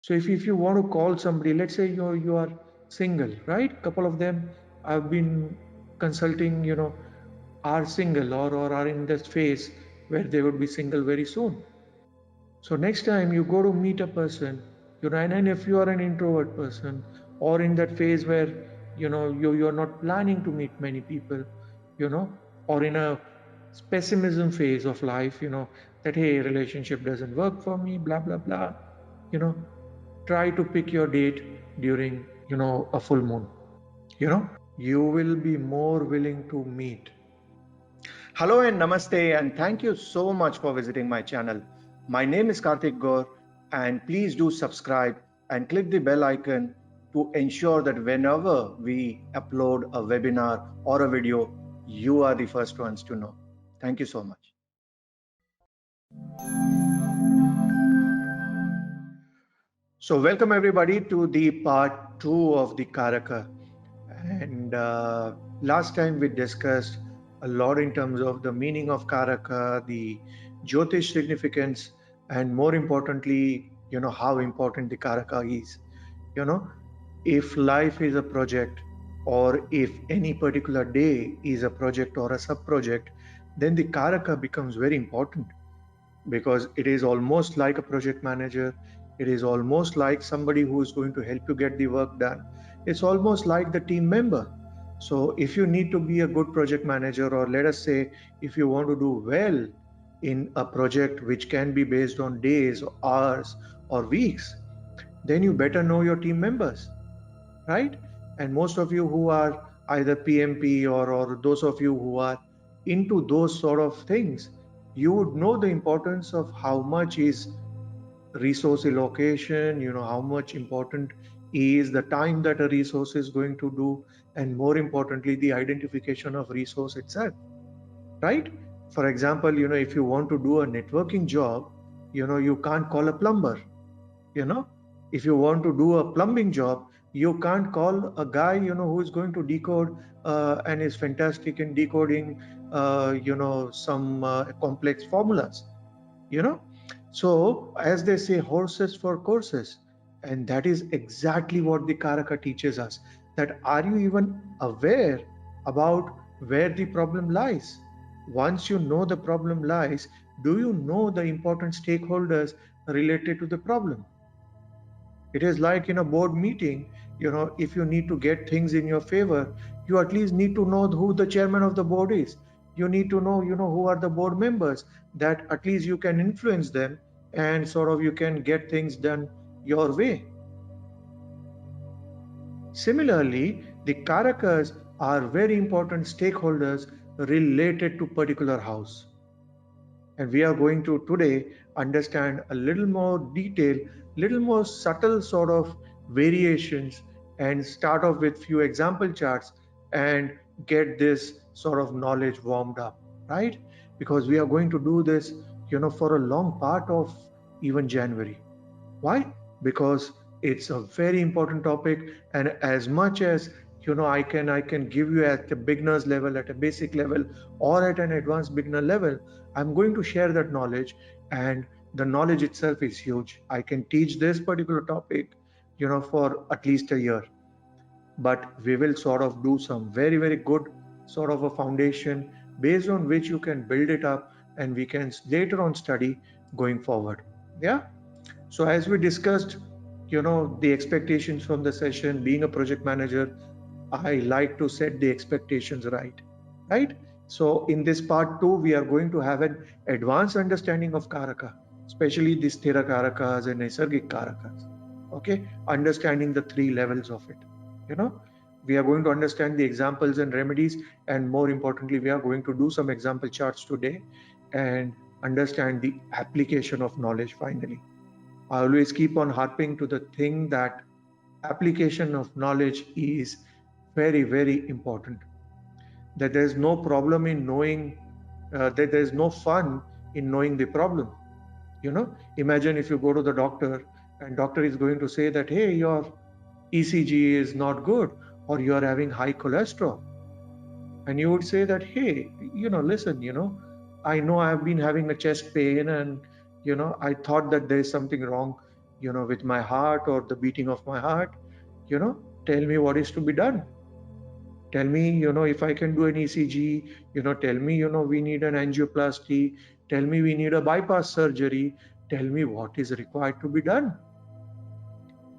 So if you want to call somebody, let's say you are single, right? Couple of them I've been consulting, are single or are in this phase where they would be single very soon. So next time you go to meet a person, and if you are an introvert person or in that phase where you're not planning to meet many people, you know, or in a pessimism phase of life, that hey, relationship doesn't work for me, blah blah blah, you know, try to pick your date during a full moon. You will be more willing to meet. Hello and namaste, and thank you so much for visiting my channel. My name is Karthik Gaur, and please do subscribe and click the bell icon to ensure that whenever we upload a webinar or a video, you are the first ones to know. Thank you so much. So, welcome everybody to the part 2 of the Karaka. And last time we discussed a lot in terms of the meaning of Karaka, the Jyotish significance, and more importantly, how important the Karaka is. You know, if life is a project, or if any particular day is a project or a sub project, then the Karaka becomes very important because it is almost like a project manager. It is almost like somebody who is going to help you get the work done. It's almost like the team member. So if you need to be a good project manager, or let us say if you want to do well in a project which can be based on days or hours or weeks, then you better know your team members, right? And most of you who are either PMP or those of you who are into those sort of things, you would know the importance of how much is resource allocation, how much important is the time that a resource is going to do, and more importantly, the identification of resource itself, right? For example, if you want to do a networking job, you can't call a plumber. you know if you want to do a plumbing job, you can't call a guy who is going to decode and is fantastic in decoding some complex formulas. you know so as they say, horses for courses. And that is exactly what the Karaka teaches us, that are you even aware about where the problem lies? Once you know the problem lies, do you know the important stakeholders related to the problem? It is like in a board meeting, if you need to get things in your favor, you at least need to know who the chairman of the board is. You need to know, who are the board members, that at least you can influence them and sort of you can get things done your way. Similarly, the Karakas are very important stakeholders related to particular house. And we are going to today understand a little more detail, little more subtle sort of variations, and start off with few example charts and get this sort of knowledge warmed up, right? Because we are going to do this, for a long part of even January. Why? Because it's a very important topic, and as much as I can give you at the beginner's level, at a basic level, or at an advanced beginner level, I'm going to share that knowledge. And the knowledge itself is huge. I can teach this particular topic for at least a year, but we will sort of do some very very good sort of a foundation based on which you can build it up, and we can later on study going forward. Yeah. So as we discussed, the expectations from the session, being a project manager, I like to set the expectations right? So in this part 2, we are going to have an advanced understanding of Karaka, especially the Sthira Karakas and Naisargic Karakas. Okay, understanding the 3 levels of it. We are going to understand the examples and remedies, and more importantly, we are going to do some example charts today and understand the application of knowledge finally. I always keep on harping to the thing that application of knowledge is very, very important. That there's no problem in knowing, that there's no fun in knowing the problem. Imagine if you go to the doctor and doctor is going to say that, hey, your ECG is not good, or you are having high cholesterol. And you would say that, hey, listen, I know I've been having a chest pain, and I thought that there is something wrong. with my heart or the beating of my heart, tell me what is to be done. Tell me, if I can do an ECG, tell me, we need an angioplasty, tell me we need a bypass surgery, tell me what is required to be done.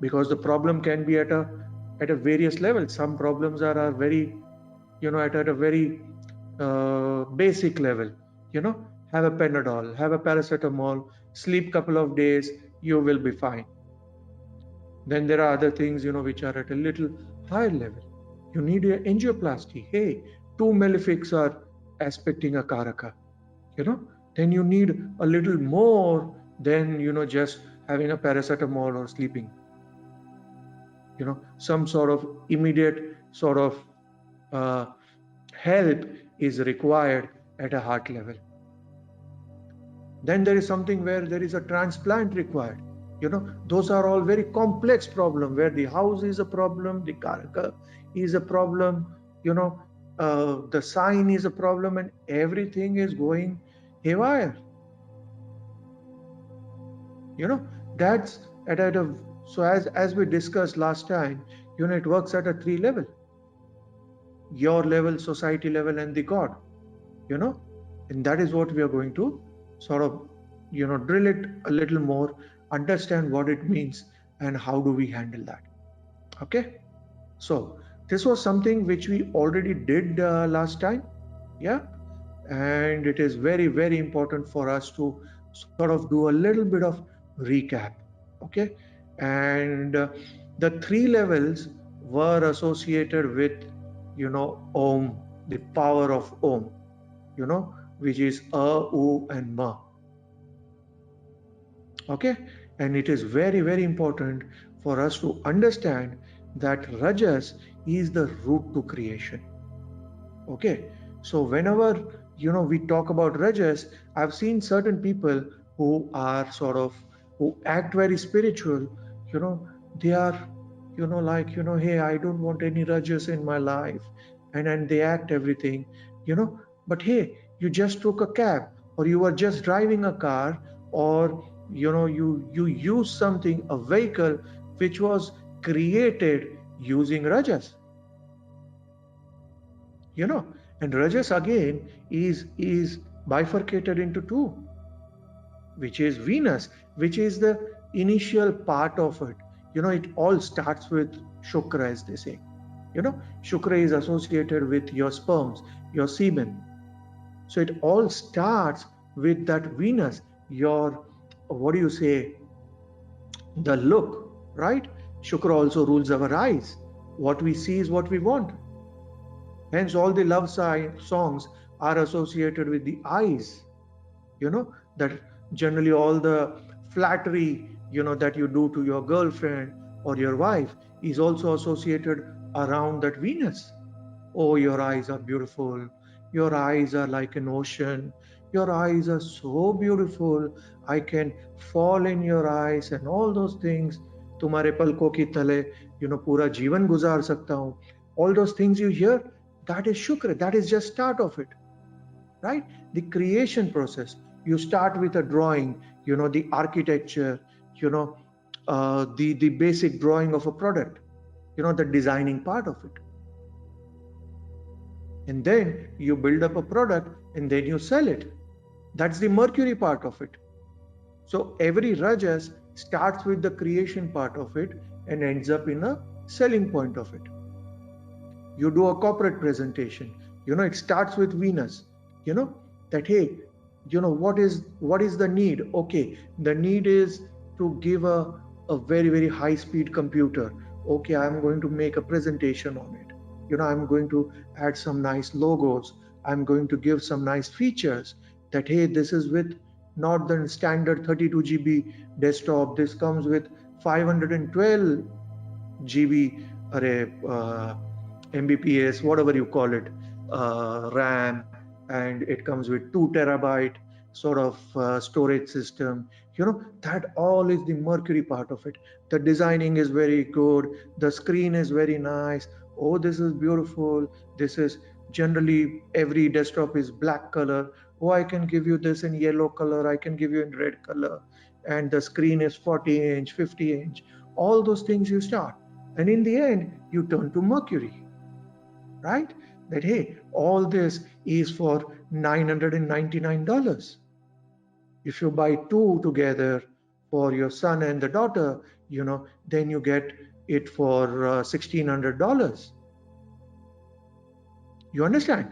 Because the problem can be at a various levels. Some problems are very, at a very basic level. Have a Panadol, have a paracetamol, sleep couple of days, you will be fine. Then there are other things, which are at a little higher level. You need an angioplasty. Hey, two malefics are aspecting a karaka. Then you need a little more than just having a paracetamol or sleeping. Some sort of immediate sort of help is required at a heart level. Then there is something where there is a transplant required. Those are all very complex problems, where the house is a problem, the karaka is a problem, the sign is a problem, and everything is going haywire. That's at a, so as we discussed last time, it works at a 3 level: your level, society level, and the God. And that is what we are going to sort of drill it a little more, understand what it means, and how do we handle that. Okay, so this was something which we already did last time. Yeah, and it is very, very important for us to sort of do a little bit of recap. Okay, and the 3 levels were associated with Om, the power of Om, which is A, U, and Ma. Okay, and it is very, very important for us to understand that Rajas is the root to creation. Okay, so whenever we talk about Rajas, I've seen certain people who are who act very spiritual. They are like hey, I don't want any Rajas in my life, and they act everything. But hey, you just took a cab, or you were just driving a car, or you use something, a vehicle which was created using Rajas. And Rajas again is bifurcated into 2, which is Venus, which is the initial part of it. It all starts with Shukra, as they say. Shukra is associated with your sperms, your semen. So it all starts with that Venus, your, what do you say, the look, right? Shukra also rules our eyes. What we see is what we want. Hence, all the love songs are associated with the eyes. That generally all the flattery, that you do to your girlfriend or your wife is also associated around that Venus. Oh, your eyes are beautiful. Your eyes are like an ocean. Your eyes are so beautiful. I can fall in your eyes and all those things. तुम्हारे पलकों की तले, पूरा जीवन गुजार सकता हूँ. All those things you hear, that is Shukra. That is just start of it, right? The creation process. You start with a drawing, the architecture, the basic drawing of a product, the designing part of it. And then you build up a product and then you sell it. That's the Mercury part of it. So every Rajas starts with the creation part of it and ends up in a selling point of it. You do a corporate presentation, it starts with Venus, that hey, what is the need? Okay, the need is to give a very, very high speed computer. Okay, I'm going to make a presentation on it. I'm going to add some nice logos. I'm going to give some nice features that hey, this is with not the standard 32 GB desktop. This comes with 512 GB Mbps, whatever you call it, RAM, and it comes with 2 terabyte sort of storage system. That all is the Mercury part of it. The designing is very good. The screen is very nice. Oh, this is beautiful. This is generally every desktop is black color. Oh, I can give you this in yellow color. I can give you in red color. and the screen is 40-inch, 50-inch, all those things you start. And in the end, you turn to Mercury, right? That, hey, all this is for $999. If you buy two together for your son and the daughter, then you get it for $1,600. You understand?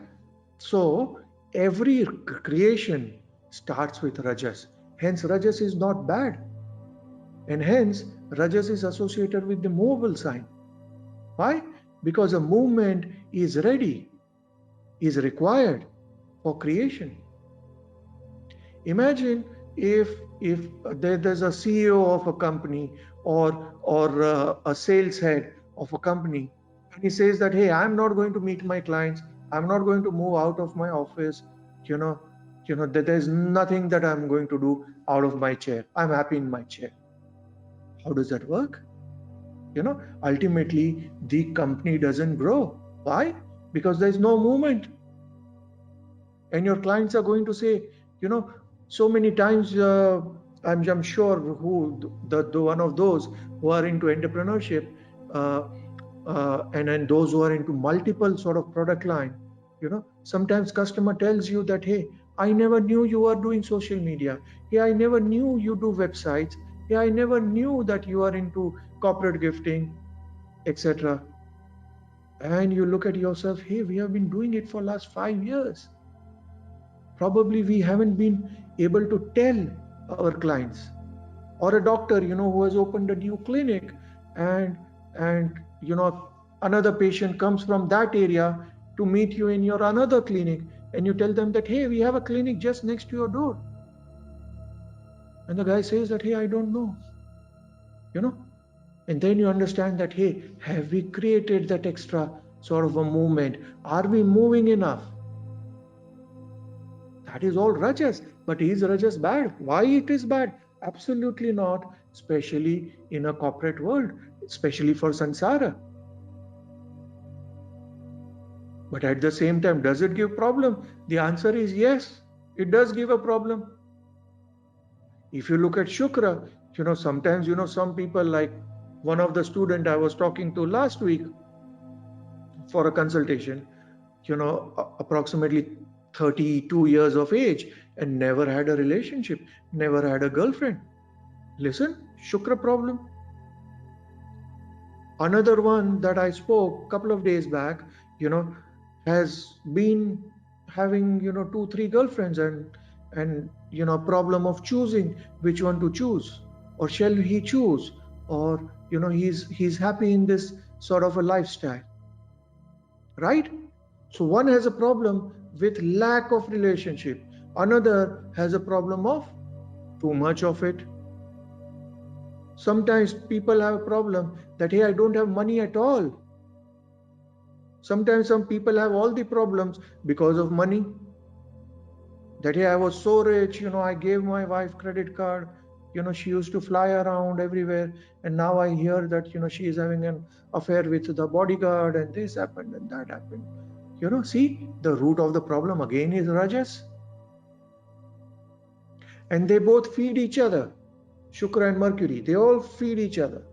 So every creation starts with Rajas. Hence, Rajas is not bad. And hence, Rajas is associated with the movable sign. Why? Because a movement is ready, is required for creation. Imagine if there's a CEO of a company or a sales head of a company, and he says that, hey, I'm not going to meet my clients, I'm not going to move out of my office, that there's nothing that I'm going to do out of my chair. I'm happy in my chair. How does that work? Ultimately the company doesn't grow. Why? Because there's no movement. And your clients are going to say, so many times, I'm sure who the one of those who are into entrepreneurship, and those who are into multiple sort of product line, sometimes customer tells you that, hey, I never knew you are doing social media. Hey, I never knew you do websites. Hey, I never knew that you are into corporate gifting, etc. And you look at yourself, hey, we have been doing it for last 5 years. Probably we haven't been able to tell our clients. Or a doctor, who has opened a new clinic, and another patient comes from that area to meet you in your another clinic, and you tell them that, hey, we have a clinic just next to your door. And the guy says that, hey, I don't know. And then you understand that, hey, have we created that extra sort of a movement? Are we moving enough? That is all Rajas. But is Rajas bad? Why it is bad? Absolutely not, especially in a corporate world, especially for Sansara. But at the same time, does it give problem? The answer is yes, it does give a problem. If you look at Shukra, sometimes, some people, like one of the student I was talking to last week for a consultation, approximately 32 years of age, and never had a relationship, never had a girlfriend. Listen, Shukra problem. Another one that I spoke a couple of days back, has been having, 2-3 girlfriends, and problem of choosing which one to choose, or shall he choose, or he's happy in this sort of a lifestyle, right? So one has a problem with lack of relationship, another has a problem of too much of it. Sometimes people have a problem that, hey, I don't have money at all. Sometimes some people have all the problems because of money. That, hey, I was so rich, I gave my wife credit card, she used to fly around everywhere, and now I hear that, she is having an affair with the bodyguard, and this happened and that happened. See, the root of the problem again is Rajas. And they both feed each other. Shukra and Mercury, they all feed each other.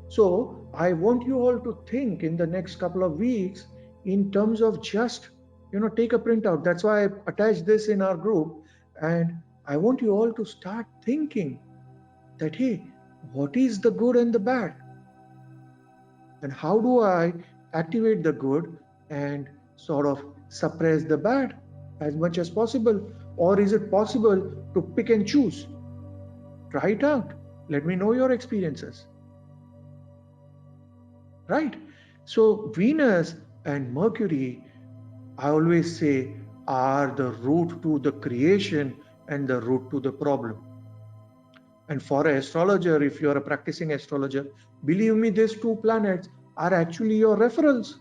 So I want you all to think in the next couple of weeks in terms of just, take a printout. That's why I attached this in our group. And I want you all to start thinking that, hey, what is the good and the bad? And how do I activate the good and sort of suppress the bad as much as possible? Or is it possible to pick and choose? Try it out. Let me know your experiences. Right? So Venus and Mercury, I always say, are the root to the creation and the root to the problem. And for an astrologer, if you are a practicing astrologer, believe me, these two planets are actually your referrals.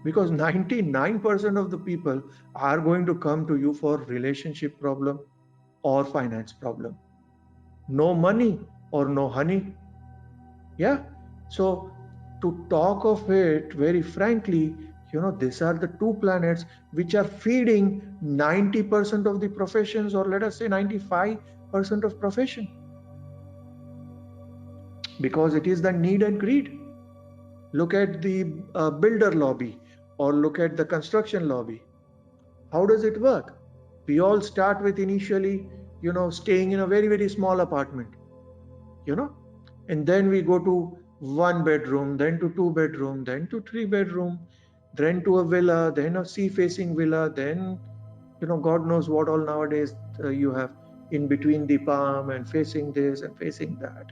Because 99% of the people are going to come to you for relationship problem or finance problem. No money or no honey. Yeah. So to talk of it very frankly, These are the two planets which are feeding 90% of the professions, or let us say 95% of profession, because it is the need and greed. Look at the builder lobby, or look at the construction lobby. How does it work? We all start with initially, staying in a very, very small apartment, and then we go to 1 bedroom, then to 2 bedroom, then to 3 bedroom, then to a villa, then a sea facing villa, then, God knows what all nowadays you have in between the palm and facing this and facing that.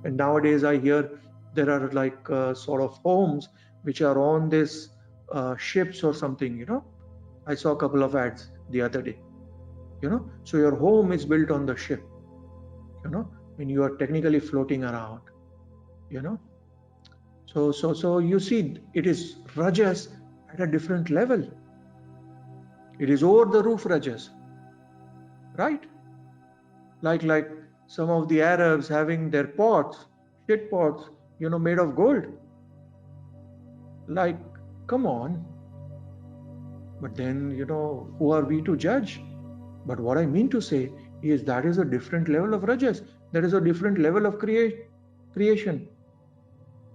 And nowadays I hear there are like sort of homes which are on this ships or something. I saw a couple of ads the other day. So your home is built on the ship, when you are technically floating around. So you see, it is rajas at a different level. It is over the roof rajas, right? Like some of the Arabs having their pots, shit pots, made of gold. Like, come on. But then, who are we to judge? But what I mean to say is that is a different level of rajas. That is a different level of creation.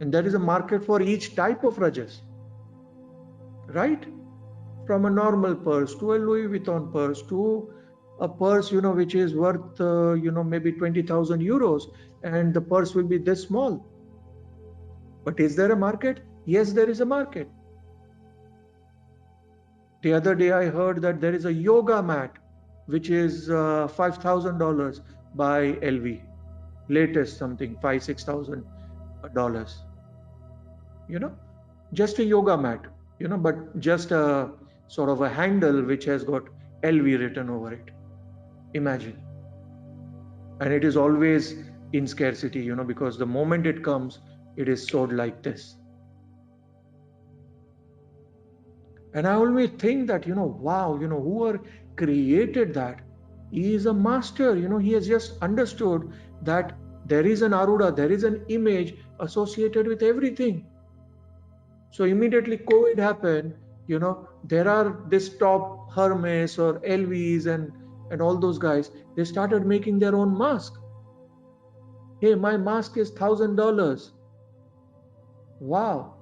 And there is a market for each type of rajas, right? From a normal purse to a Louis Vuitton purse to a purse, which is worth, maybe 20,000 euros, and the purse will be this small. But is there a market? Yes, there is a market. The other day I heard that there is a yoga mat, which is $5,000 by LV. Latest something, $5,000-6,000. Just a yoga mat, but just a sort of a handle which has got LV written over it. Imagine. And it is always in scarcity, because the moment it comes, it is sold like this. And I always think that, wow, whoever created that, he is a master. He has just understood that there is an Aruda, there is an image associated with everything. So immediately COVID happened, there are this top Hermes or LVs and all those guys, they started making their own mask. Hey, my mask is $1,000. Wow.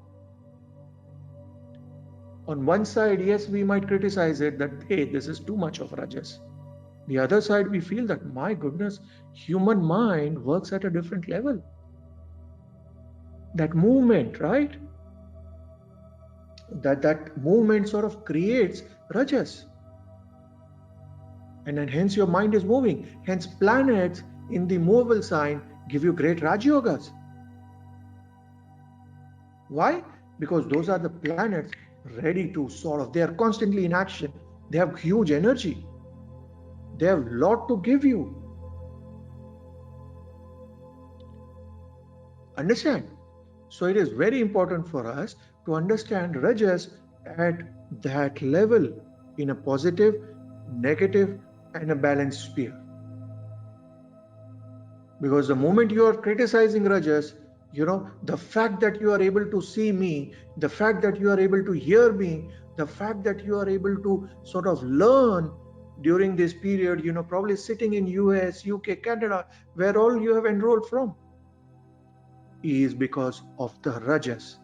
On one side, yes, we might criticize it that, hey, this is too much of rajas. The other side, we feel that, my goodness, human mind works at a different level. That movement, right? That movement sort of creates rajas. And then hence your mind is moving. Hence planets in the movable sign give you great Raj Yogas. Why? Because those are the planets ready to they are constantly in action. They have huge energy. They have a lot to give you. Understand? So it is very important for us to understand rajas at that level, in a positive, negative, and a balanced sphere. Because the moment you are criticizing rajas, the fact that you are able to see me, the fact that you are able to hear me, the fact that you are able to sort of learn during this period, probably sitting in US, UK, Canada, where all you have enrolled from, is because of the rajas.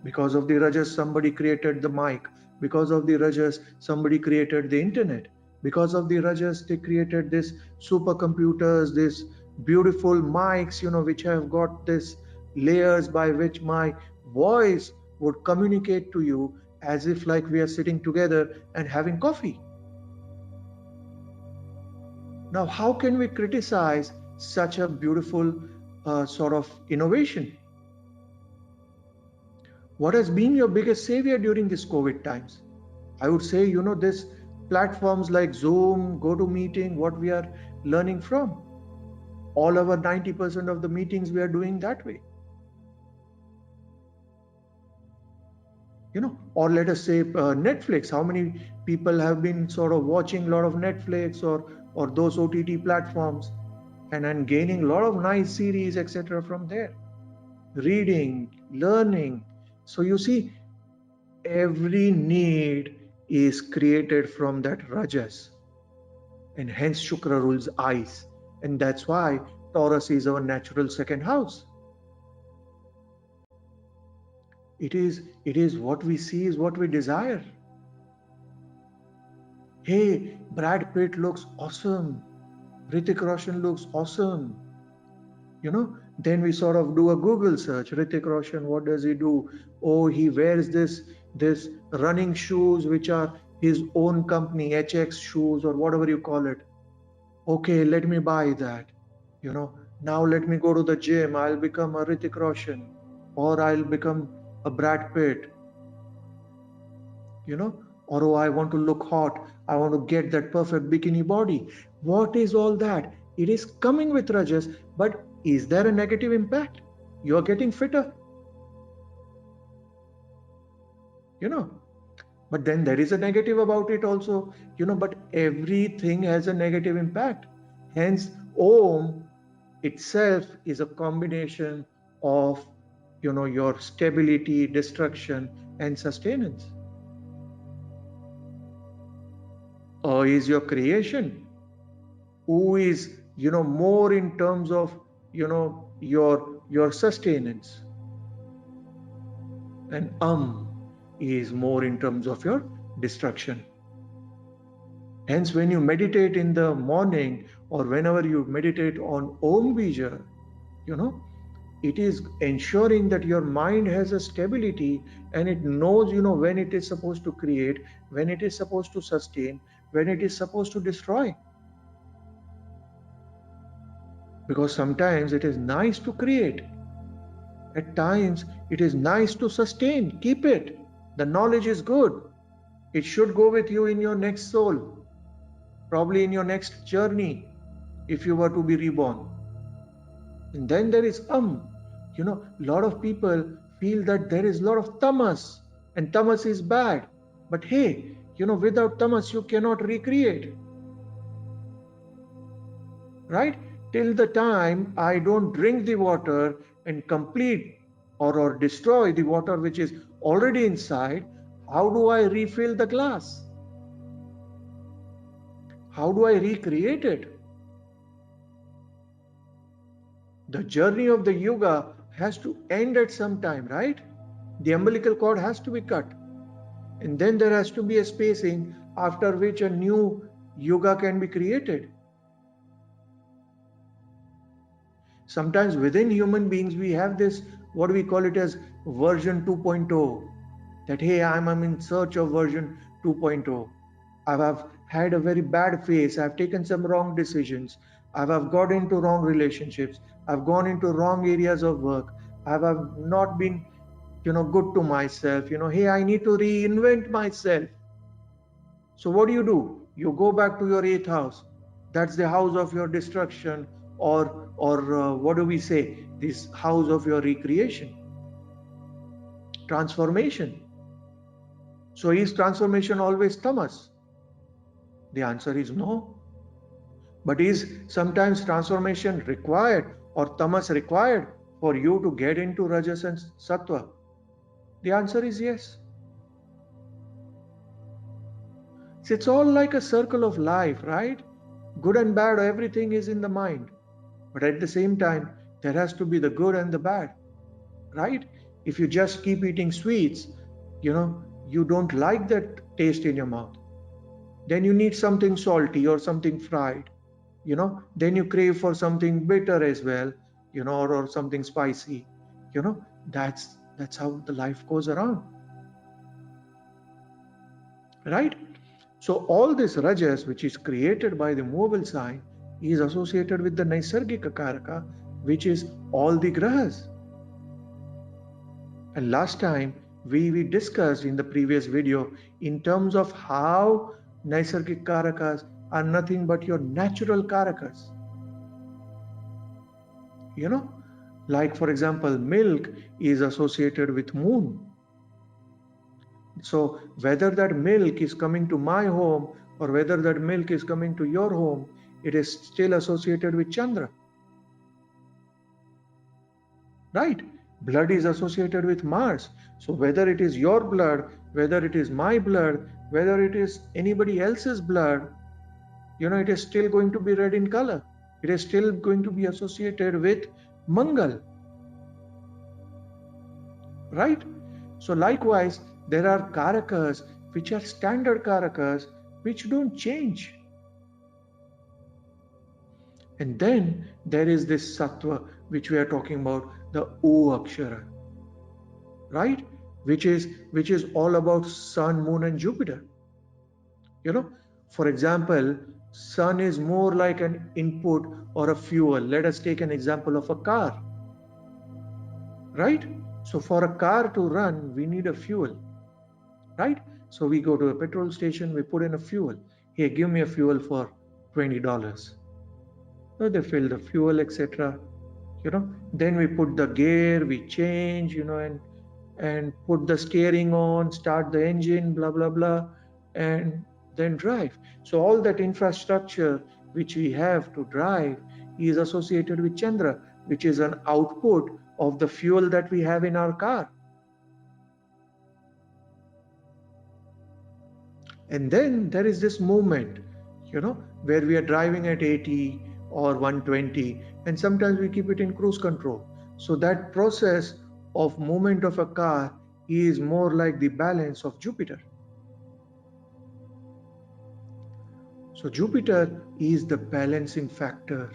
Because of the rajas, somebody created the mic. Because of the rajas, somebody created the internet. Because of the rajas, they created this supercomputers, this beautiful mics, which have got this layers by which my voice would communicate to you as if like we are sitting together and having coffee. Now, how can we criticize such a beautiful sort of innovation? What has been your biggest savior during these COVID times? I would say, this platforms like Zoom, GoToMeeting, what we are learning from. All over 90% of the meetings we are doing that way. Or let us say Netflix. How many people have been sort of watching a lot of Netflix or those OTT platforms and gaining a lot of nice series, etc. from there. Reading, learning. So you see, every need is created from that rajas, and hence Shukra rules eyes, and that's why Taurus is our natural second house. It is what we see is what we desire. Hey, Brad Pitt looks awesome. Hrithik Roshan looks awesome. Then we sort of do a Google search. Hrithik Roshan, what does he do? Oh, he wears this running shoes which are his own company, HX shoes or whatever you call it. Okay, let me buy that. Now let me go to the gym. I'll become a Hrithik Roshan, or I'll become a Brad Pitt. Or oh, I want to look hot. I want to get that perfect bikini body. What is all that? It is coming with rajas, but is there a negative impact? You are getting fitter. But then there is a negative about it also, but everything has a negative impact. Hence, Om itself is a combination of, your stability, destruction, and sustenance. Is your creation, who is, more in terms of, your sustenance, and is more in terms of your destruction. Hence, when you meditate in the morning or whenever you meditate on Om Bija, it is ensuring that your mind has a stability and it knows, when it is supposed to create, when it is supposed to sustain, when it is supposed to destroy. Because sometimes it is nice to create. At times, it is nice to sustain. Keep it. The knowledge is good. It should go with you in your next soul, probably in your next journey, if you were to be reborn. And then there is a lot of people feel that there is a lot of tamas, and tamas is bad. But hey, without tamas, you cannot recreate. Right? Till the time I don't drink the water and complete or destroy the water which is already inside, how do I refill the glass? How do I recreate it? The journey of the yuga has to end at some time, right? The umbilical cord has to be cut. And then there has to be a spacing after which a new yuga can be created. Sometimes within human beings, we have this, what we call it as version 2.0, that, hey, I'm in search of version 2.0. I've had a very bad phase. I've taken some wrong decisions. I've got into wrong relationships. I've gone into wrong areas of work. I've not been, good to myself. Hey, I need to reinvent myself. So what do? You go back to your 8th house. That's the house of your destruction, or what do we say? This house of your recreation, transformation. So is transformation always tamas? The answer is no. But is sometimes transformation required or tamas required for you to get into rajas and sattva? The answer is yes. So it's all like a circle of life, right? Good and bad, everything is in the mind. But at the same time, there has to be the good and the bad, right? If you just keep eating sweets, you don't like that taste in your mouth. Then you need something salty or something fried, then you crave for something bitter as well, or something spicy. That's how the life goes around, right? So all this rajas which is created by the movable sign is associated with the Naisargika Karaka, which is all the grahas. And last time we discussed in the previous video in terms of how Naisargika Karakas are nothing but your natural Karakas. Like for example, milk is associated with moon. So whether that milk is coming to my home or whether that milk is coming to your home, it is still associated with Chandra. Right? Blood is associated with Mars. So whether it is your blood whether it is my blood, whether it is anybody else's blood, it is still going to be red in color. It is still going to be associated with Mangal, right? So likewise, there are karakas which are standard karakas which don't change. And then there is this sattva which we are talking about, the O Akshara, right? Which is all about Sun, Moon, and Jupiter. For example, Sun is more like an input or a fuel. Let us take an example of a car, right? So for a car to run, we need a fuel, right? So we go to a petrol station, we put in a fuel. Hey, give me a fuel for $20. So they fill the fuel, etc. Then we put the gear, we change, and put the steering on, start the engine, blah blah blah, and then drive. So all that infrastructure which we have to drive is associated with Chandra, which is an output of the fuel that we have in our car. And then there is this movement, where we are driving at 80 or 120, and sometimes we keep it in cruise control. So that process of movement of a car is more like the balance of Jupiter. So Jupiter is the balancing factor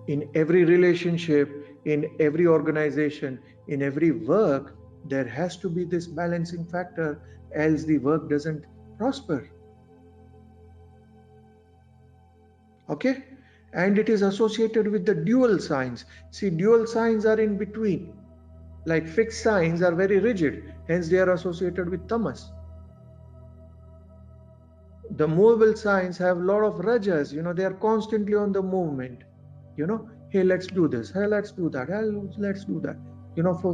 in every relationship, in every organization, in every work. There has to be this balancing factor, else the work doesn't prosper. Okay? And it is associated with the dual signs. See, dual signs are in between. Like fixed signs are very rigid, hence they are associated with tamas. The movable signs have a lot of rajas, they are constantly on the movement. Hey, let's do this, hey, let's do that, hey, let's do that.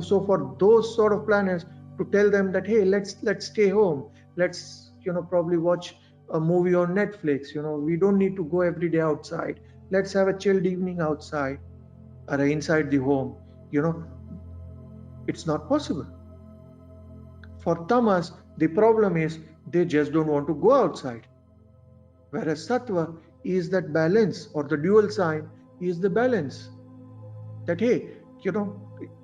So for those sort of planets, to tell them that, hey, let's stay home, let's probably watch a movie on Netflix, we don't need to go every day outside, let's have a chilled evening outside or inside the home, it's not possible. For tamas, the problem is they just don't want to go outside. Whereas sattva is that balance, or the dual sign is the balance. That, hey,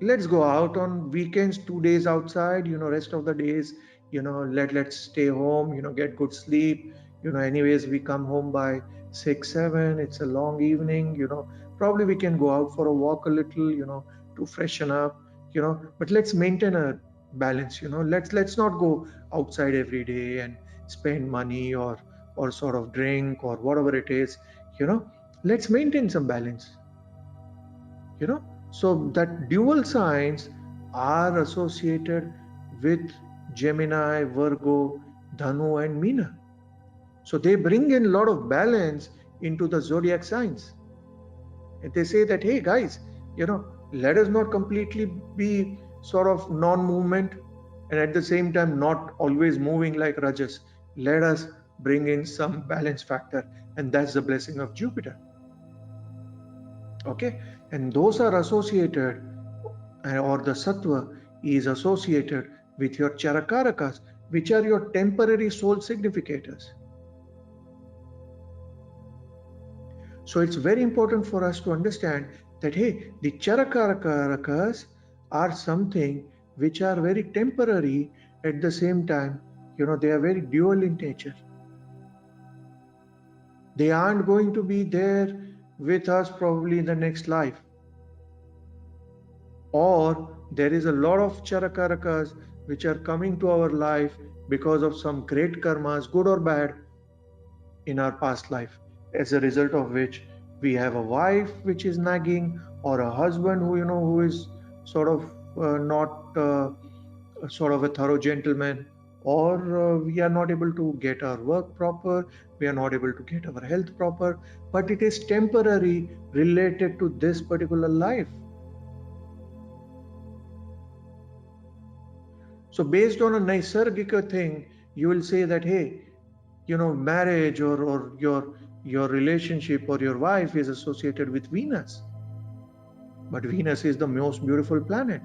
let's go out on weekends, 2 days outside, rest of the days, let's stay home, get good sleep. Anyways, we come home by 6, 7, it's a long evening, probably we can go out for a walk a little, to freshen up, but let's maintain a balance, let's not go outside every day and spend money or sort of drink or whatever it is, let's maintain some balance, so that dual signs are associated with Gemini, Virgo, Dhanu, and Meena. So they bring in a lot of balance into the zodiac signs. And they say that, hey guys, let us not completely be sort of non-movement and at the same time not always moving like Rajas. Let us bring in some balance factor, and that's the blessing of Jupiter. Okay, and those are associated, or the sattva is associated with your charakarakas, which are your temporary soul significators. So it's very important for us to understand that, hey, the charakarakas are something which are very temporary. At the same time, they are very dual in nature. They aren't going to be there with us probably in the next life. Or there is a lot of charakarakas which are coming to our life because of some great karmas, good or bad, in our past life, as a result of which we have a wife which is nagging, or a husband who is sort of not sort of a thorough gentleman, or we are not able to get our work proper, we are not able to get our health proper, but it is temporary related to this particular life. So based on a Naisargika thing, you will say that, hey, marriage or your relationship or your wife is associated with Venus. But Venus is the most beautiful planet.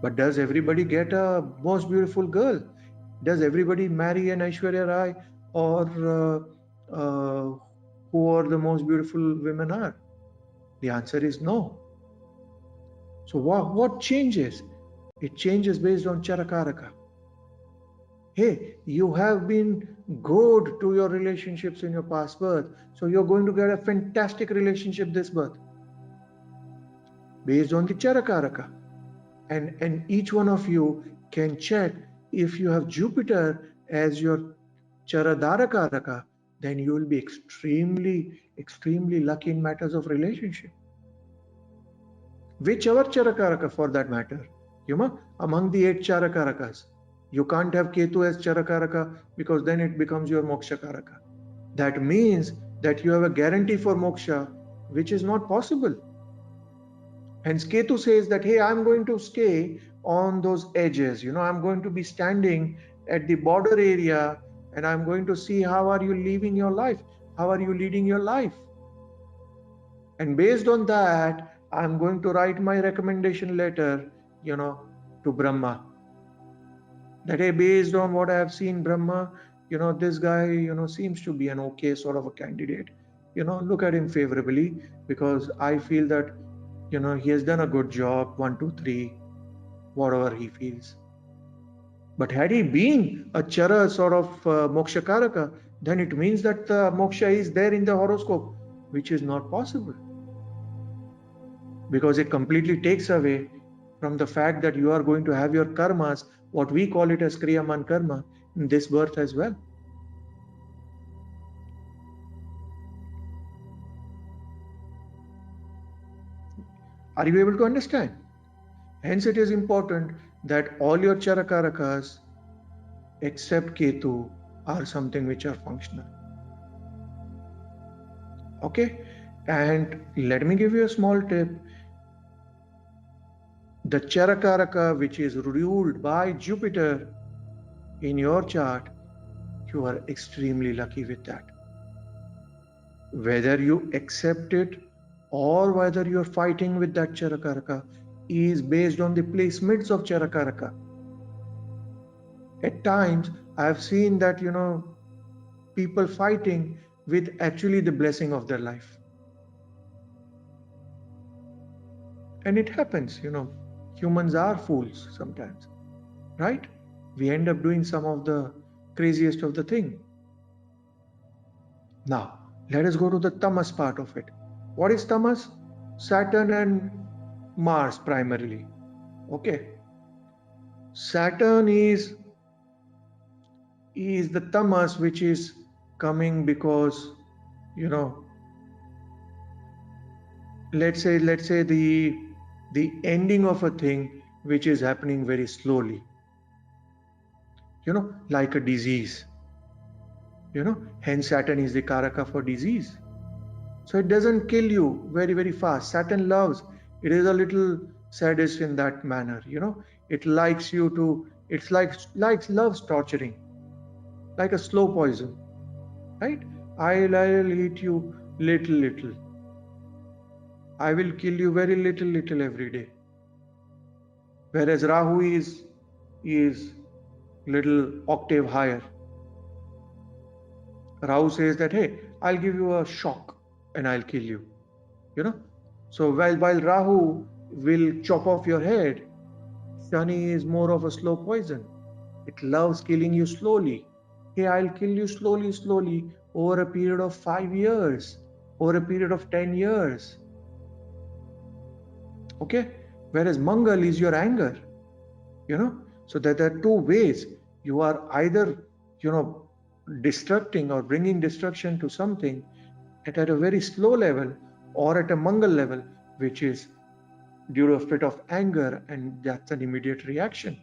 But does everybody get a most beautiful girl? Does everybody marry an Aishwarya Rai or who are the most beautiful women are? The answer is no. So what changes? It changes based on Charakaraka. Hey, you have been good to your relationships in your past birth, so you're going to get a fantastic relationship this birth based on the Charakaraka. And each one of you can check if you have Jupiter as your Charadharakaraka, then you will be extremely lucky in matters of relationship. Whichever Charakaraka for that matter, among the 8 Charakarakas. You can't have Ketu as Charakaraka because then it becomes your Mokshakaraka. That means that you have a guarantee for moksha, which is not possible. Hence Ketu says that, hey, I'm going to stay on those edges. I'm going to be standing at the border area and I'm going to see how are you living your life? How are you leading your life? And based on that, I'm going to write my recommendation letter, to Brahma. That, hey, based on what I have seen, Brahma, this guy, seems to be an okay sort of a candidate. Look at him favorably because I feel that, he has done a good job, 1, 2, 3, whatever he feels. But had he been a Chara sort of Mokshakaraka, then it means that the moksha is there in the horoscope, which is not possible. Because it completely takes away from the fact that you are going to have your karmas, what we call it as Kriyaman karma, in this birth as well. Are you able to understand? Hence it is important that all your Charakarakas except Ketu are something which are functional. Okay? And let me give you a small tip. The Charakaraka which is ruled by Jupiter in your chart, you are extremely lucky with that. Whether you accept it or whether you're fighting with that Charakaraka is based on the placements of Charakaraka. At times, I have seen that, people fighting with actually the blessing of their life. And it happens, humans are fools sometimes, right? We end up doing some of the craziest of the thing. Now, let us go to the tamas part of it. What is tamas? Saturn and Mars primarily. Okay. Saturn is the tamas which is coming because, let's say the ending of a thing which is happening very slowly, like a disease, hence Saturn is the karaka for disease. So it doesn't kill you very, very fast. Saturn loves, it is a little sadist in that manner, it likes you to, it's loves torturing, like a slow poison, right? I'll eat you little. I will kill you very little every day. Whereas Rahu is little octave higher. Rahu says that, hey, I'll give you a shock and I'll kill you. So while Rahu will chop off your head, Shani is more of a slow poison. It loves killing you slowly. Hey, I'll kill you slowly over a period of 5 years, over a period of 10 years. Okay? Whereas Mangal is your anger. So that there are two ways. You are either, destructing or bringing destruction to something at a very slow level or at a Mangal level, which is due to a fit of anger, and that's an immediate reaction.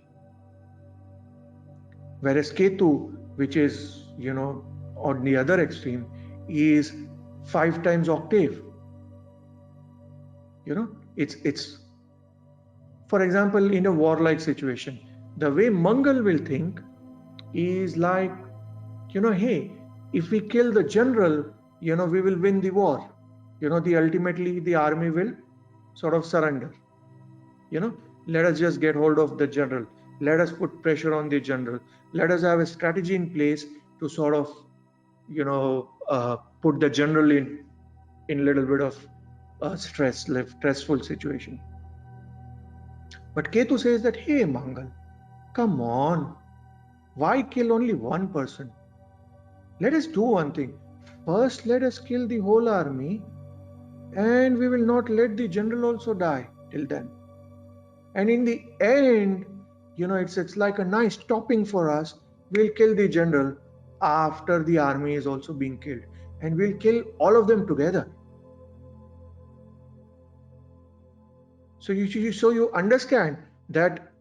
Whereas Ketu, which is, on the other extreme, is 5 times octave. It's for example, in a warlike situation, the way Mangal will think is like, hey, if we kill the general, we will win the war. Ultimately the army will sort of surrender. Let us just get hold of the general. Let us put pressure on the general. Let us have a strategy in place to sort of, put the general in little bit of stressful situation. But Ketu says that, hey, Mangal, come on, why kill only one person? Let us do one thing. First, let us kill the whole army, and we will not let the general also die till then. And in the end, it's like a nice topping for us. We'll kill the general after the army is also being killed, and we'll kill all of them together. So you understand that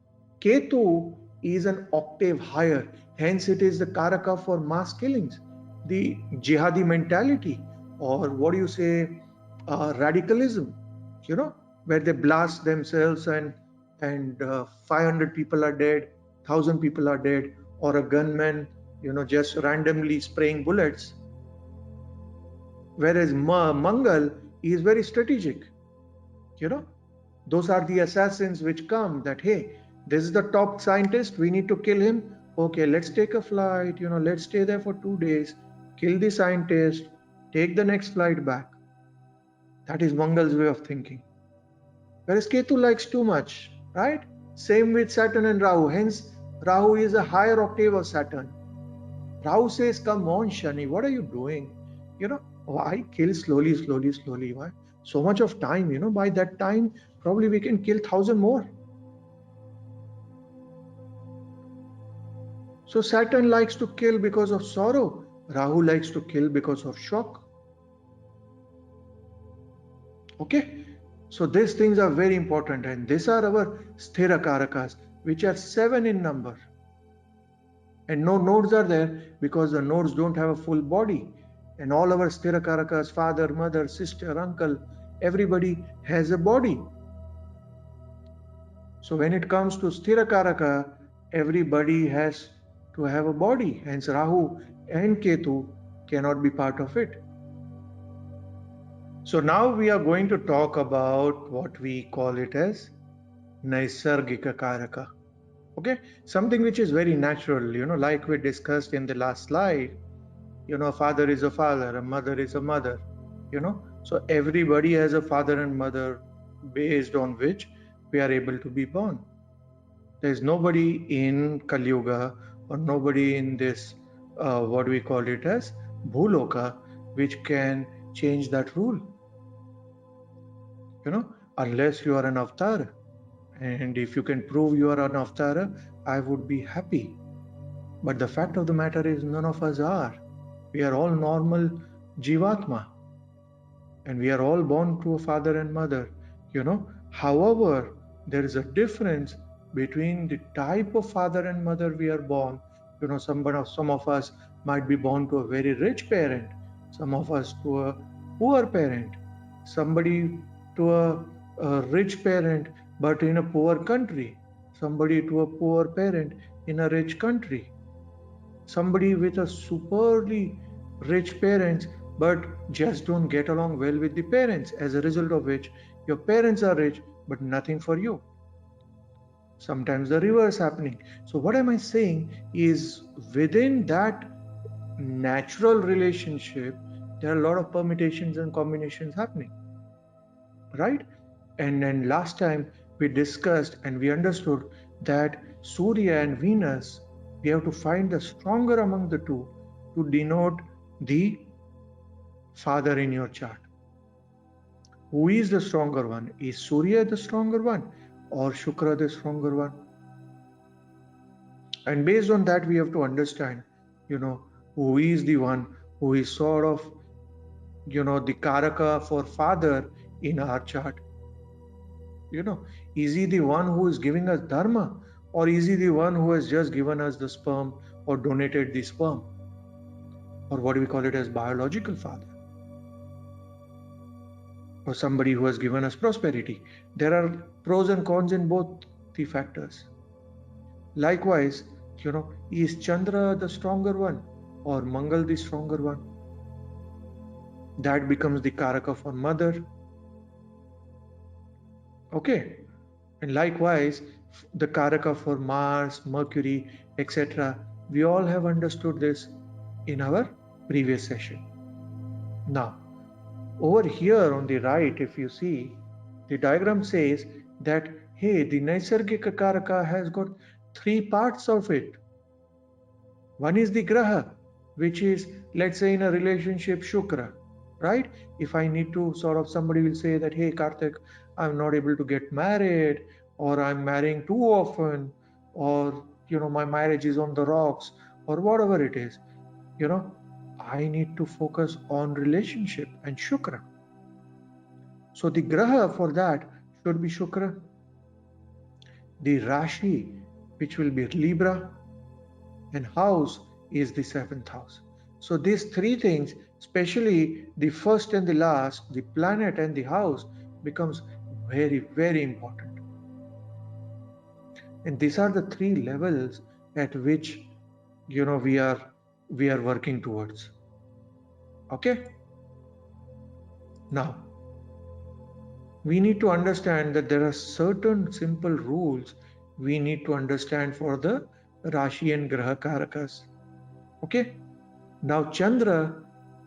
Ketu is an octave higher. Hence, it is the Karaka for mass killings, the jihadi mentality, or what do you say, radicalism. Where they blast themselves and 500 people are dead, 1,000 people are dead, or a gunman, just randomly spraying bullets. Whereas Mangal is very strategic. Those are the assassins which come that, hey, this is the top scientist, we need to kill him. Okay, let's take a flight, let's stay there for 2 days, kill the scientist, take the next flight back. That is Mangal's way of thinking. Whereas Ketu likes too much, right? Same with Saturn and Rahu. Hence, Rahu is a higher octave of Saturn. Rahu says, come on, Shani, what are you doing? Why kill slowly? Why? So much of time, by that time, probably we can kill 1,000 more. So Saturn likes to kill because of sorrow. Rahu likes to kill because of shock. Okay? So these things are very important, and these are our Sthira Karakas, which are 7 in number. And no nodes are there because the nodes don't have a full body. And all our Sthira Karakas, father, mother, sister, uncle, everybody has a body. So when it comes to Sthira Karaka, everybody has to have a body. Hence Rahu and Ketu cannot be part of it. So now we are going to talk about what we call it as Naisargika Karaka. Okay, something which is very natural, like we discussed in the last slide. A father is a father, a mother is a mother, So everybody has a father and mother based on which we are able to be born. There is nobody in Kali Yuga or nobody in this, what we call it as Bhuloka, which can change that rule. Unless you are an avatar. And if you can prove you are an avatar, I would be happy. But the fact of the matter is, none of us are. We are all normal Jivatma. And we are all born to a father and mother. However, there is a difference between the type of father and mother we are born. Some of us might be born to a very rich parent, some of us to a poor parent, somebody to a rich parent but in a poor country, somebody to a poor parent in a rich country, somebody with a superly rich parents but just don't get along well with the parents, as a result of which your parents are rich but nothing for you. Sometimes the reverse happening. So what am I saying is, within that natural relationship, there are a lot of permutations and combinations happening, right? And then last time we discussed and we understood that Surya and Venus, we have to find the stronger among the two to denote the father in your chart. Who is the stronger one? Is Surya the stronger one or Shukra the stronger one? And based on that, we have to understand, who is the one who is sort of, the Karaka for father in our chart. Is he the one who is giving us dharma, or is he the one who has just given us the sperm or donated the sperm, or what do we call it as biological father, or somebody who has given us prosperity? There are pros and cons in both the factors. Likewise, is Chandra the stronger one or Mangal the stronger one? That becomes the Karaka for mother. Okay. And likewise, the Karaka for Mars, Mercury, etc. We all have understood this in our previous session. Now, over here on the right, if you see, the diagram says that, hey, the Naisargika Karaka has got three parts of it. One is the Graha, which is, let's say, in a relationship, Shukra, right? If I need to sort of, somebody will say that, hey, Karthik, I'm not able to get married, or I'm marrying too often, or, my marriage is on the rocks, or whatever it is, I need to focus on relationship and Shukra. So the Graha for that should be Shukra. The Rashi, which will be Libra, and house is the seventh house. So these three things, especially the first and the last, the planet and the house, becomes very, very important. And these are the three levels at which we are working towards. Okay. Now we need to understand that there are certain simple rules we need to understand for the Rashi and Graha Karakas. Okay. Now Chandra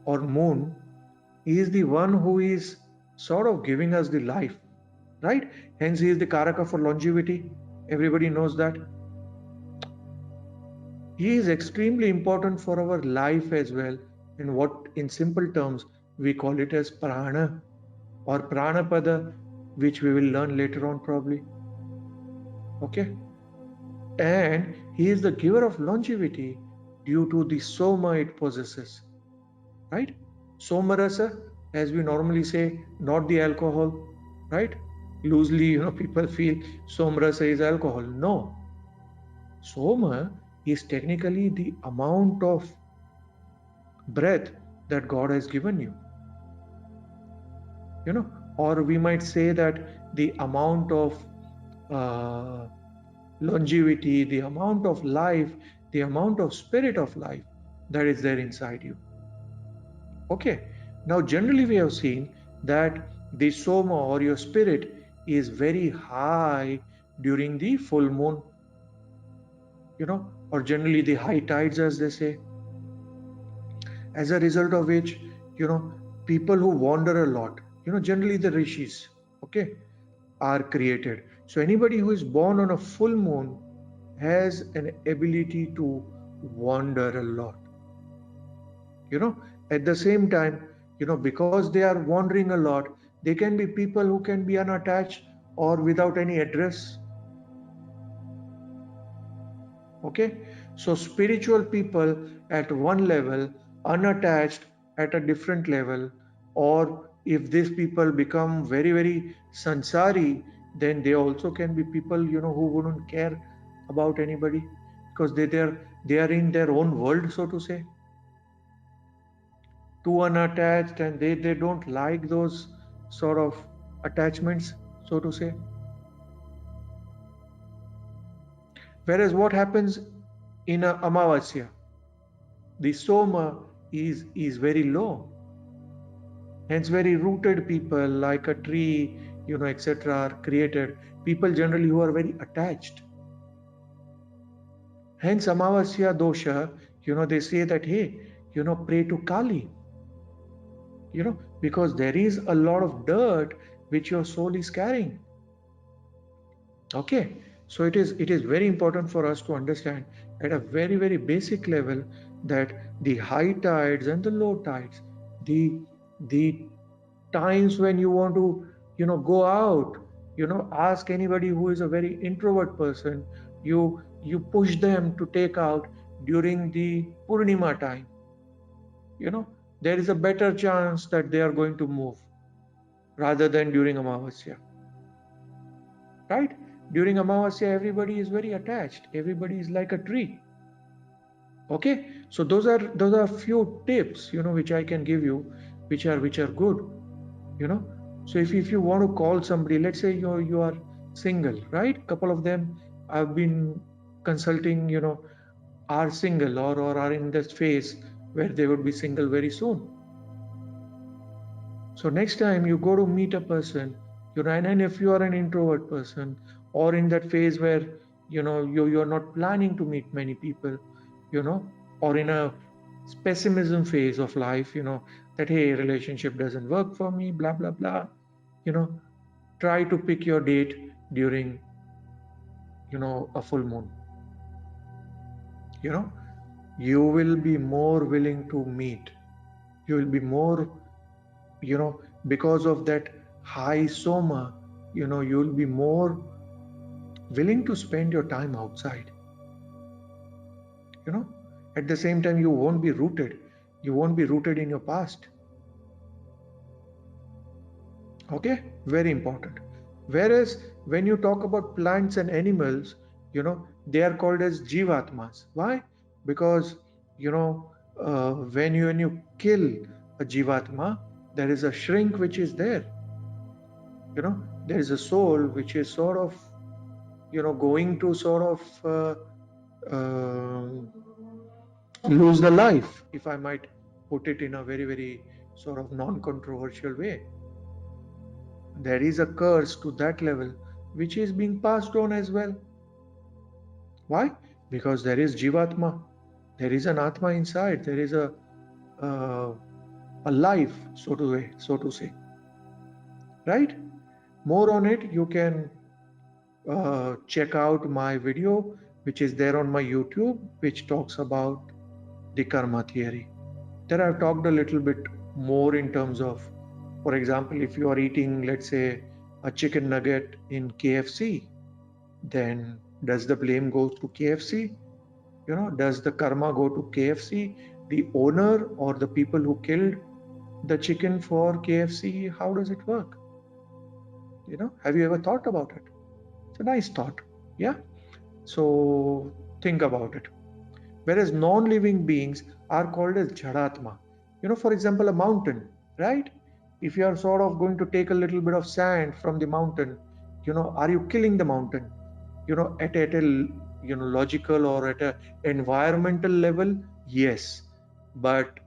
or moon is the one who is sort of giving us the life, right? Hence he is the Karaka for longevity. Everybody knows that. He is extremely important for our life as well, and what in simple terms we call it as Prana or Pranapada, which we will learn later on probably. Okay. And he is the giver of longevity due to the Soma it possesses, right? Somarasa, as we normally say, not the alcohol, right? Loosely, people feel Somarasa is alcohol. No. Soma is technically the amount of breath that God has given you. Or we might say that the amount of longevity, the amount of life, the amount of spirit of life that is there inside you. Okay. Now, generally we have seen that the Soma or your spirit is very high during the full moon, or generally the high tides, as they say. As a result of which, people who wander a lot, generally the rishis, okay, are created. So anybody who is born on a full moon has an ability to wander a lot. At the same time, because they are wandering a lot, they can be people who can be unattached or without any address. Okay. So spiritual people at one level, unattached at a different level, or if these people become very, very sansari, then they also can be people, who wouldn't care about anybody because they are in their own world, so to say, too unattached, and they don't like those sort of attachments, so to say. Whereas what happens in a Amavasya, the Soma is very low. Hence very rooted people like a tree, etc. are created. People generally who are very attached. Hence Amavasya dosha, they say that, hey, pray to Kali. Because there is a lot of dirt which your soul is carrying. Okay. So it is very important for us to understand at a very, very basic level that the high tides and the low tides, the times when you want to go out, ask anybody who is a very introvert person, you push them to take out during the Purnima time. There is a better chance that they are going to move rather than during Amavasya, right? During Amavasya, everybody is very attached. Everybody is like a tree. Okay. So those are few tips, which I can give you, which are good, So if you want to call somebody, let's say you are single, right? Couple of them I've been consulting, are single or are in this phase where they would be single very soon. So next time you go to meet a person, and if you are an introvert person or in that phase where you're not planning to meet many people, or in a pessimism phase of life, that hey, relationship doesn't work for me, blah blah blah. you know Try to pick your date during a full moon. you know you will be more willing to meet. You will be more, because of that high soma, you will be more willing to spend your time outside. you know at the same time, you won't be rooted in your past. Okay, very important. Whereas when you talk about plants and animals, they are called as jivatmas. Why? Because when you kill a jivatma, there is a shrink which is there. There is a soul which is sort of going to sort of lose the life, if I might put it in a very very sort of non-controversial way. There is a curse to that level which is being passed on as well. Why? Because there is jivatma, there is an atma inside, there is uh, a life, so to say, right? More on it, you can check out my video which is there on my YouTube, which talks about the karma theory. There I've talked a little bit more in terms of, for example, if you are eating, let's say, a chicken nugget in KFC, then does the blame go to KFC? Does the karma go to KFC, the owner, or the people who killed the chicken for KFC? How does it work? Have you ever thought about it? It's a nice thought. Yeah. So think about it. Whereas non-living beings are called as jadatma. For example, a mountain, right? If you are sort of going to take a little bit of sand from the mountain, are you killing the mountain? At a logical or at a environmental level, yes. But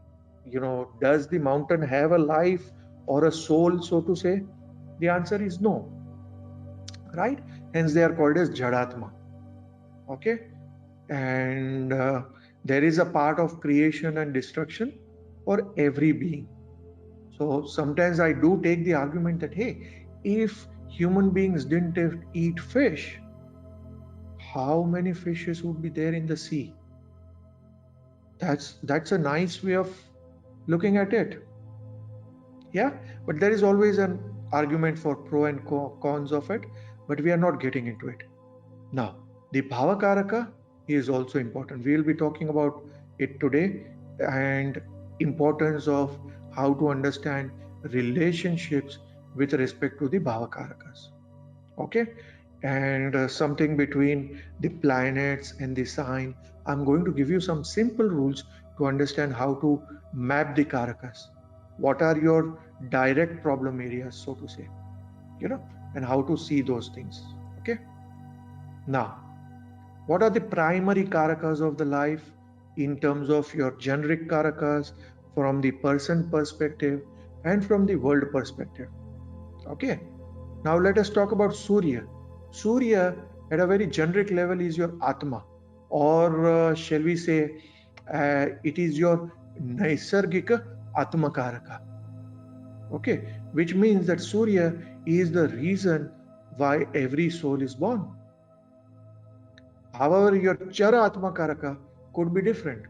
does the mountain have a life or a soul, so to say? The answer is no, right? Hence they are called as jadatma. Okay. And there is a part of creation and destruction for every being. So sometimes I do take the argument that, hey, if human beings didn't eat fish, how many fishes would be there in the sea? That's a nice way of looking at it. Yeah, but there is always an argument for pro and cons of it, but we are not getting into it. Now, the Bhavakaraka is also important. We will be talking about it today, and importance of how to understand relationships with respect to the Bhavakarakas. Okay, and something between the planets and the sign. I'm going to give you some simple rules to understand how to map the Karakas. What are your direct problem areas, so to say, and how to see those things. Okay. Now, what are the primary karakas of the life in terms of your generic karakas from the person perspective and from the world perspective? Okay. Now let us talk about Surya. Surya at a very generic level is your Atma, or shall we say it is your Naisargika Atma Karaka. Okay, which means that Surya is the reason why every soul is born. However, your Chara Atma Karaka could be different.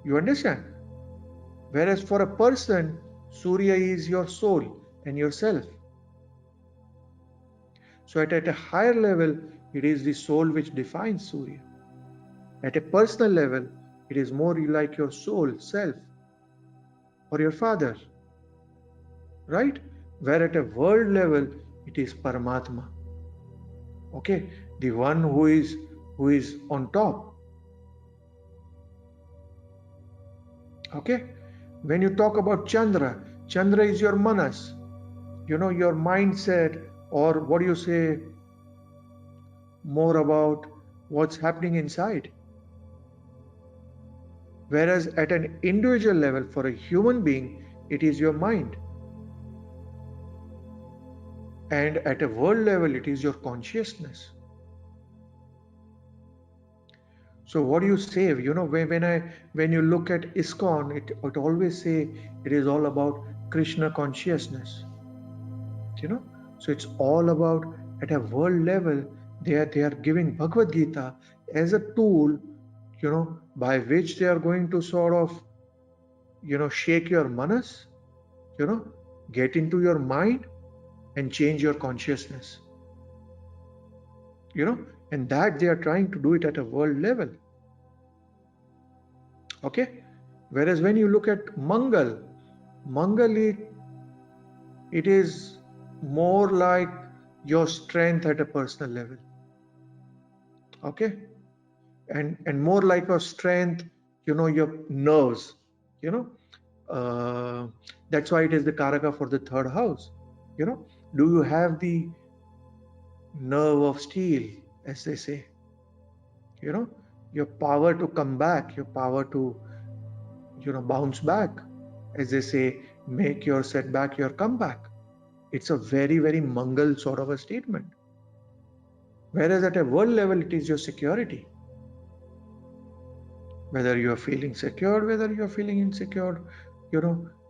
You understand? Whereas for a person, Surya is your soul and yourself. So at a higher level, it is the soul which defines Surya. At a personal level, it is more like your soul, self, or your father. Right? Where at a world level, it is Paramatma. Okay, the one who is on top. Okay, when you talk about Chandra is your manas, your mindset, or what do you say, more about what's happening inside. Whereas at an individual level, for a human being, it is your mind. And at a world level, it is your consciousness. So what do you say? When you look at ISKCON, it always say it is all about Krishna consciousness. So it's all about, at a world level, they are giving Bhagavad Gita as a tool, by which they are going to sort of, shake your manas, get into your mind and change your consciousness. And that they are trying to do it at a world level. Okay. Whereas when you look at Mangal, it is more like your strength at a personal level. Okay. And more like your strength, your nerves, that's why it is the Karaka for the third house. Do you have the nerve of steel, as they say? Your power to come back, your power to, bounce back, as they say, make your setback your comeback. It's a very, very Mangal sort of a statement. Whereas at a world level, it is your security. Whether you are feeling secure, whether you are feeling insecure,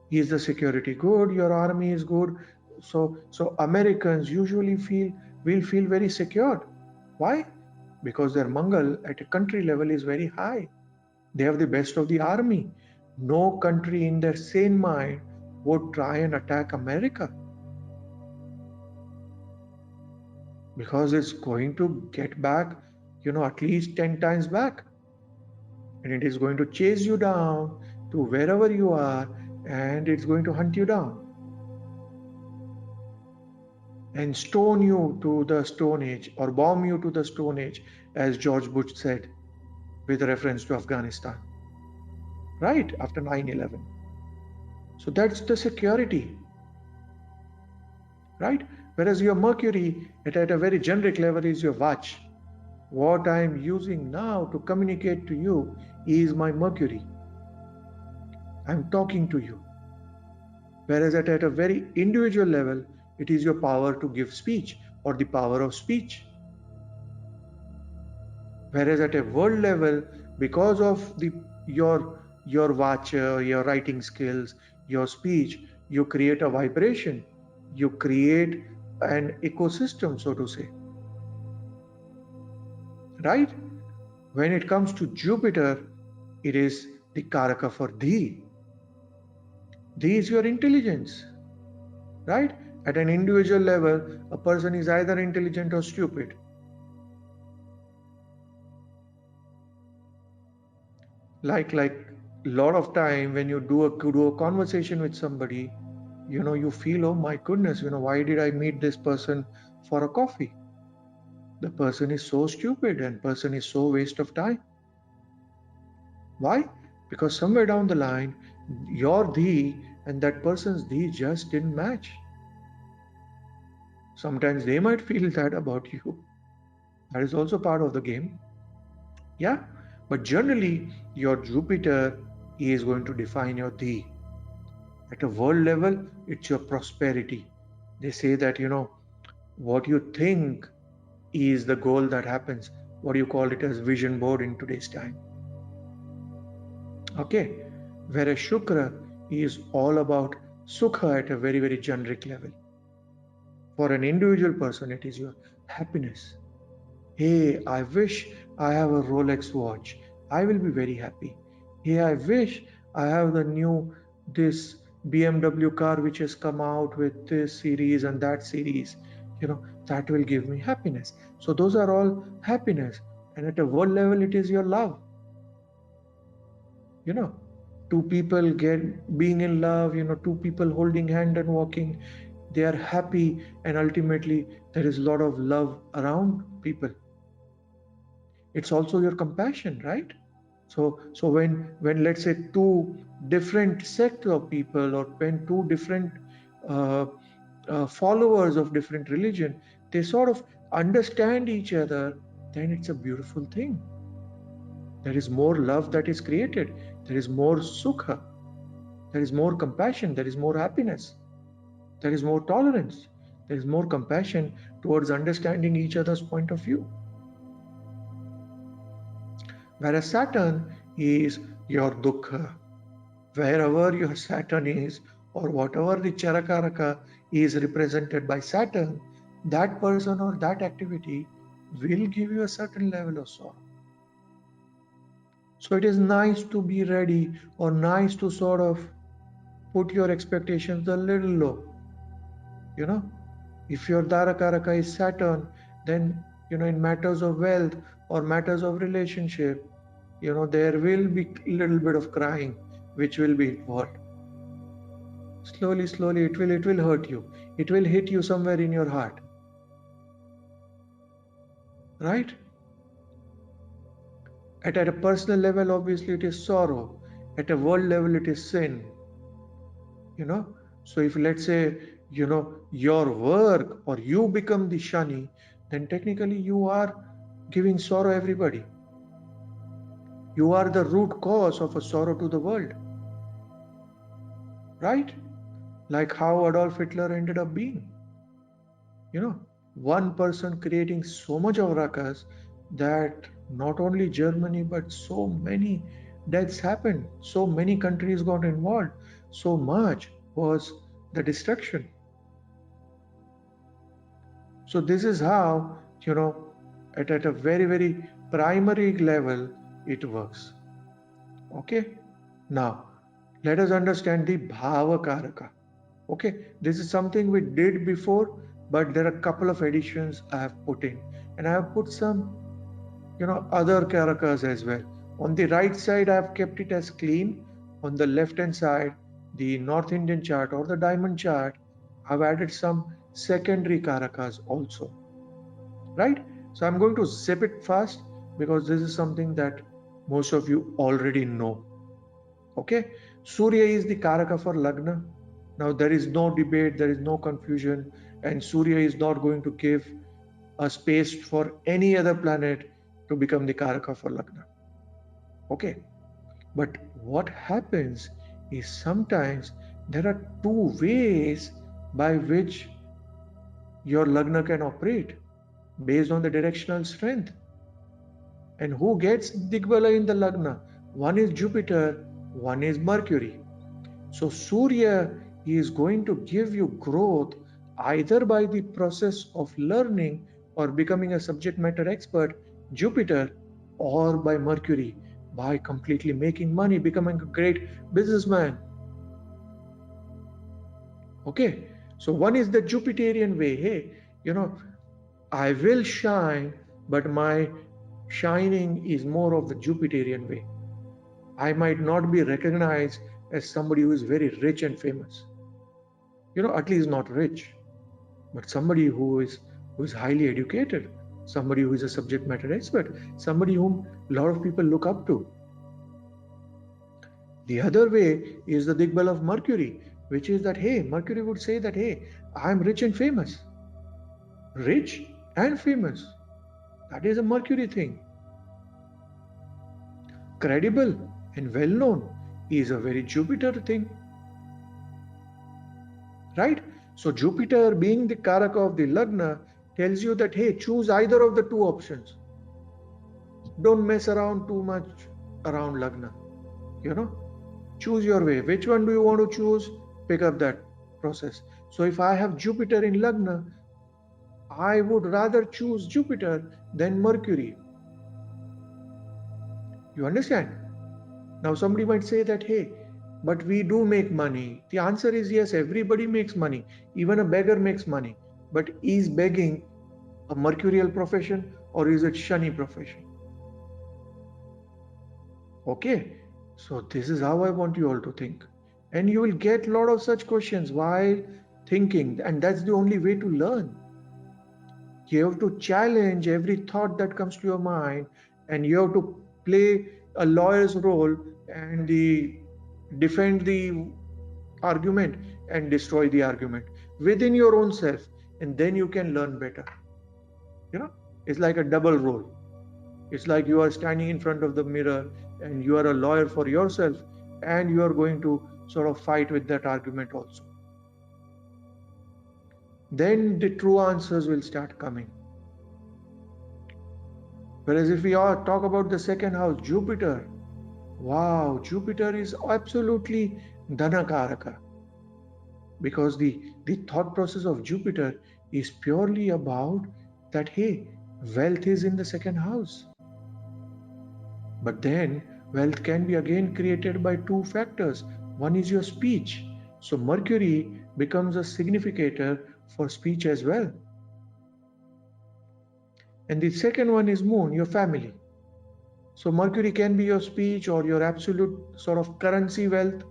is the security good? Your army is good. So Americans usually will feel very secured. Why? Because their Mangal at a country level is very high. They have the best of the army. No country in their sane mind would try and attack America, because it's going to get back, at least 10 times back. And it is going to chase you down to wherever you are, and it's going to hunt you down and stone you to the Stone Age, or bomb you to the Stone Age, as George Bush said, with reference to Afghanistan, right after 9/11. So that's the security, right? Whereas your Mercury at a very generic level is your watch. What I am using now to communicate to you is my Mercury. I'm talking to you. Whereas at a very individual level, it is your power to give speech, or the power of speech. Whereas at a world level, because of your vacha, your writing skills, your speech, you create a vibration, you create an ecosystem, so to say. Right? When it comes to Jupiter, it is the Karaka for Dhi. Dhi is your intelligence. Right? At an individual level, a person is either intelligent or stupid. Like a lot of time when you do a conversation with somebody, you feel, oh my goodness, why did I meet this person for a coffee? The person is so stupid, and person is so waste of time. Why? Because somewhere down the line, your dhi and that person's dhi just didn't match. Sometimes they might feel that about you. That is also part of the game. Yeah. But generally, your Jupiter is going to define your dhi. At a world level, it's your prosperity. They say that, what you think is the goal that happens. What do you call it as vision board in today's time? Okay. Whereas Shukra is all about Sukha at a very, very generic level. For an individual person, it is your happiness. Hey, I wish I have a Rolex watch. I will be very happy. Hey, I wish I have this BMW car which has come out with this series and that series. That will give me happiness. So those are all happiness. And at a world level, it is your love. Two people being in love, two people holding hand and walking, they are happy, and ultimately there is a lot of love around people. It's also your compassion, right? So when let's say two different sects of people, or when two different followers of different religion, they sort of understand each other, then it's a beautiful thing. There is more love that is created. There is more sukha. There is more compassion. There is more happiness. There is more tolerance. There is more compassion towards understanding each other's point of view. Whereas Saturn is your dukkha. Wherever your Saturn is, or whatever the Charakaraka is represented by Saturn, that person or that activity will give you a certain level of sorrow. So it is nice to be ready, or nice to sort of put your expectations a little low. If your Dharakaraka is Saturn, then in matters of wealth or matters of relationship, there will be a little bit of crying which will be involved. Slowly it will hurt you. It will hit you somewhere in your heart. Right? At a personal level, obviously it is sorrow. At a world level, it is sin. So if, let's say, your work or you become the Shani, then technically you are giving sorrow everybody. You are the root cause of a sorrow to the world. Right? Like how Adolf Hitler ended up being. One person creating so much of ruckus that not only Germany but so many deaths happened, so many countries got involved, so much was the destruction. So this is how, at a very, very primary level, it works. Okay. Now, let us understand the Bhava Karaka. Okay. This is something we did before, but there are a couple of additions I have put in, and I have put some, other Karakas as well. On the right side, I have kept it as clean. On the left hand side, the North Indian chart or the diamond chart, I've added some secondary Karakas also. Right? So I'm going to zip it fast because this is something that most of you already know. Okay? Surya is the Karaka for Lagna. Now there is no debate, there is no confusion, and Surya is not going to give a space for any other planet to become the Karaka for Lagna. Okay? But what happens is sometimes there are two ways by which your Lagna can operate based on the directional strength. And who gets Digbala in the Lagna? One is Jupiter, one is Mercury. So Surya is going to give you growth either by the process of learning or becoming a subject matter expert, Jupiter, or by Mercury, by completely making money, becoming a great businessman. Okay, so one is the Jupiterian way. Hey, I will shine, but my shining is more of the Jupiterian way. I might not be recognized as somebody who is very rich and famous. At least not rich, but somebody who is highly educated, somebody who is a subject matter expert, somebody whom a lot of people look up to. The other way is the Digbal of Mercury, which is that, hey, Mercury would say that, hey, I'm rich and famous. Rich and famous. That is a Mercury thing. Credible and well known is a very Jupiter thing. Right? So Jupiter, being the Karaka of the Lagna, tells you that, hey, choose either of the two options. Don't mess around too much around Lagna. Choose your way. Which one do you want to choose? Pick up that process. So if I have Jupiter in Lagna, I would rather choose Jupiter than Mercury. You understand? Now somebody might say that, hey, but we do make money. The answer is yes, everybody makes money. Even a beggar makes money. But is begging a mercurial profession or is it Shani profession? Okay, so this is how I want you all to think. And you will get a lot of such questions while thinking, and that's the only way to learn. You have to challenge every thought that comes to your mind, and you have to play a lawyer's role and defend the argument and destroy the argument within your own self, and then you can learn better. It's like a double role. It's like you are standing in front of the mirror and you are a lawyer for yourself, and you are going to sort of fight with that argument also. then the true answers will start coming. Whereas if we talk about the second house, Jupiter, wow, Jupiter is absolutely Dhanakaraka, because the thought process of Jupiter is purely about that, hey, wealth is in the second house. But then wealth can be again created by two factors. One is your speech. So Mercury becomes a significator for speech as well. And the second one is Moon, your family. So Mercury can be your speech or your absolute sort of currency wealth,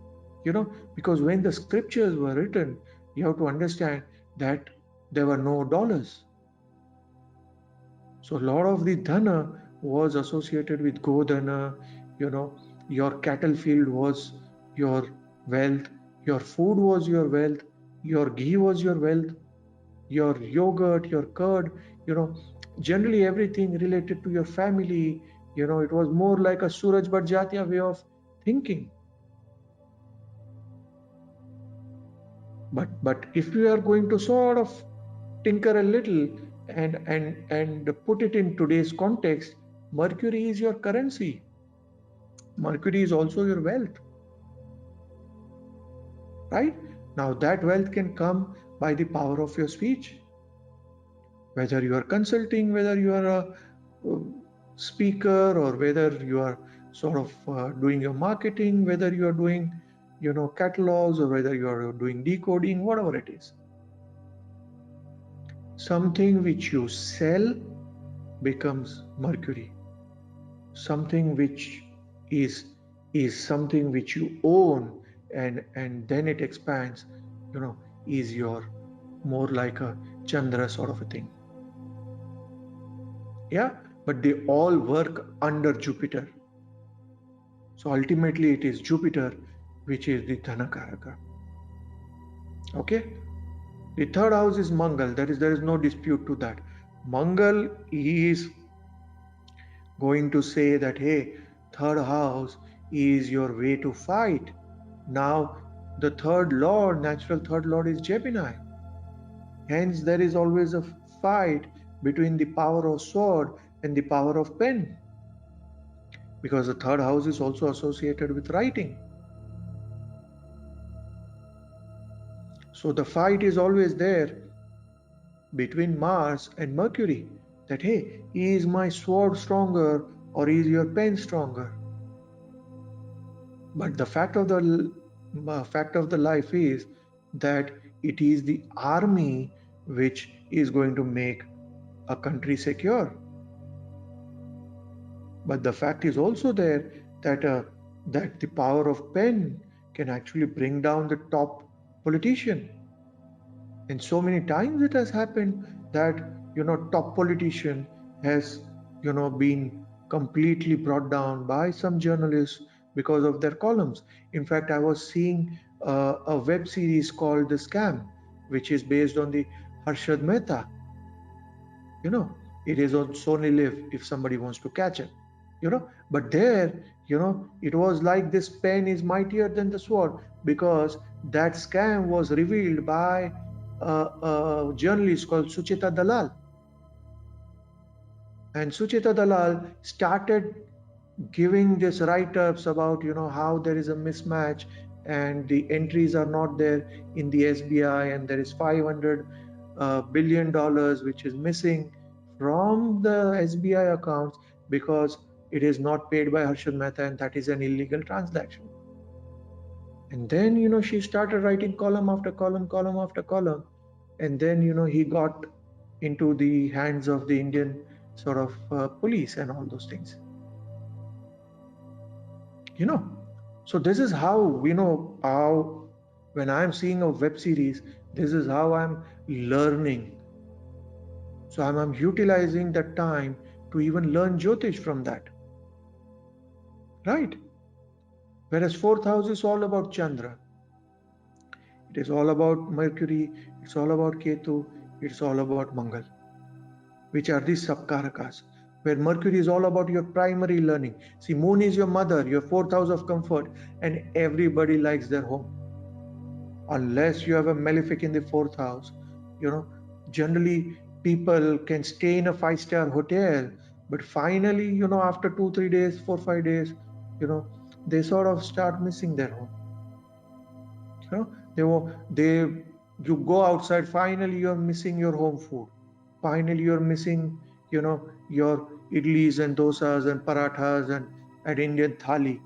because when the scriptures were written, you have to understand that there were no dollars. So a lot of the dhana was associated with Godhana, your cattle field was your wealth, your food was your wealth, your ghee was your wealth, your yogurt, your curd, generally everything related to your family, it was more like a Suraj Barjatya way of thinking. But if we are going to sort of tinker a little and put it in today's context, Mercury is your currency. Mercury is also your wealth. Right? Now that wealth can come by the power of your speech. Whether you are consulting, whether you are a speaker, or whether you are sort of doing your marketing, whether you are doing catalogs, or whether you are doing decoding, whatever it is. Something which you sell becomes Mercury. Something which is something which you own, and then it expands, is your more like a Chandra sort of a thing. Yeah, but they all work under Jupiter. So ultimately it is Jupiter which is the Dhanakaraka. Okay. The third house is Mangal. There is no dispute to that. Mangal is going to say that, hey, third house is your way to fight. Now the third lord, natural third lord, is Gemini. Hence there is always a fight between the power of sword and the power of pen, because the third house is also associated with writing. So the fight is always there between Mars and Mercury, that, hey, is my sword stronger or is your pen stronger? But the fact of the life is that it is the army which is going to make a country secure. But the fact is also there that the power of pen can actually bring down the top politician. And so many times it has happened that top politician has been completely brought down by some journalists because of their columns. In fact, I was seeing a web series called The Scam, which is based on the Harshad Mehta. It is on Sony Live if somebody wants to catch it. But there, it was like this pen is mightier than the sword, because that scam was revealed by a journalist called Sucheta Dalal. And Sucheta Dalal started giving this write-ups about how there is a mismatch and the entries are not there in the SBI, and there is $500 billion which is missing from the SBI accounts because it is not paid by Harshad Mehta, and that is an illegal transaction. And then she started writing column after column after column, and then he got into the hands of the Indian sort of police and all those things. So this is how how when I'm seeing a web series, this is how I'm learning. So I'm utilizing that time to even learn Jyotish from that, right? Whereas fourth house is all about Chandra. It is all about Mercury, it's all about Ketu, it's all about Mangal, which are these subkarakas, where Mercury is all about your primary learning. See, Moon is your mother, your fourth house of comfort, and everybody likes their home. Unless you have a malefic in the fourth house, Generally, people can stay in a 5-star hotel, but finally, after 2-3 days, 4-5 days, they sort of start missing their home. They you go outside, finally you're missing your home food. Finally you're missing, your idlis and dosas and parathas and Indian thali.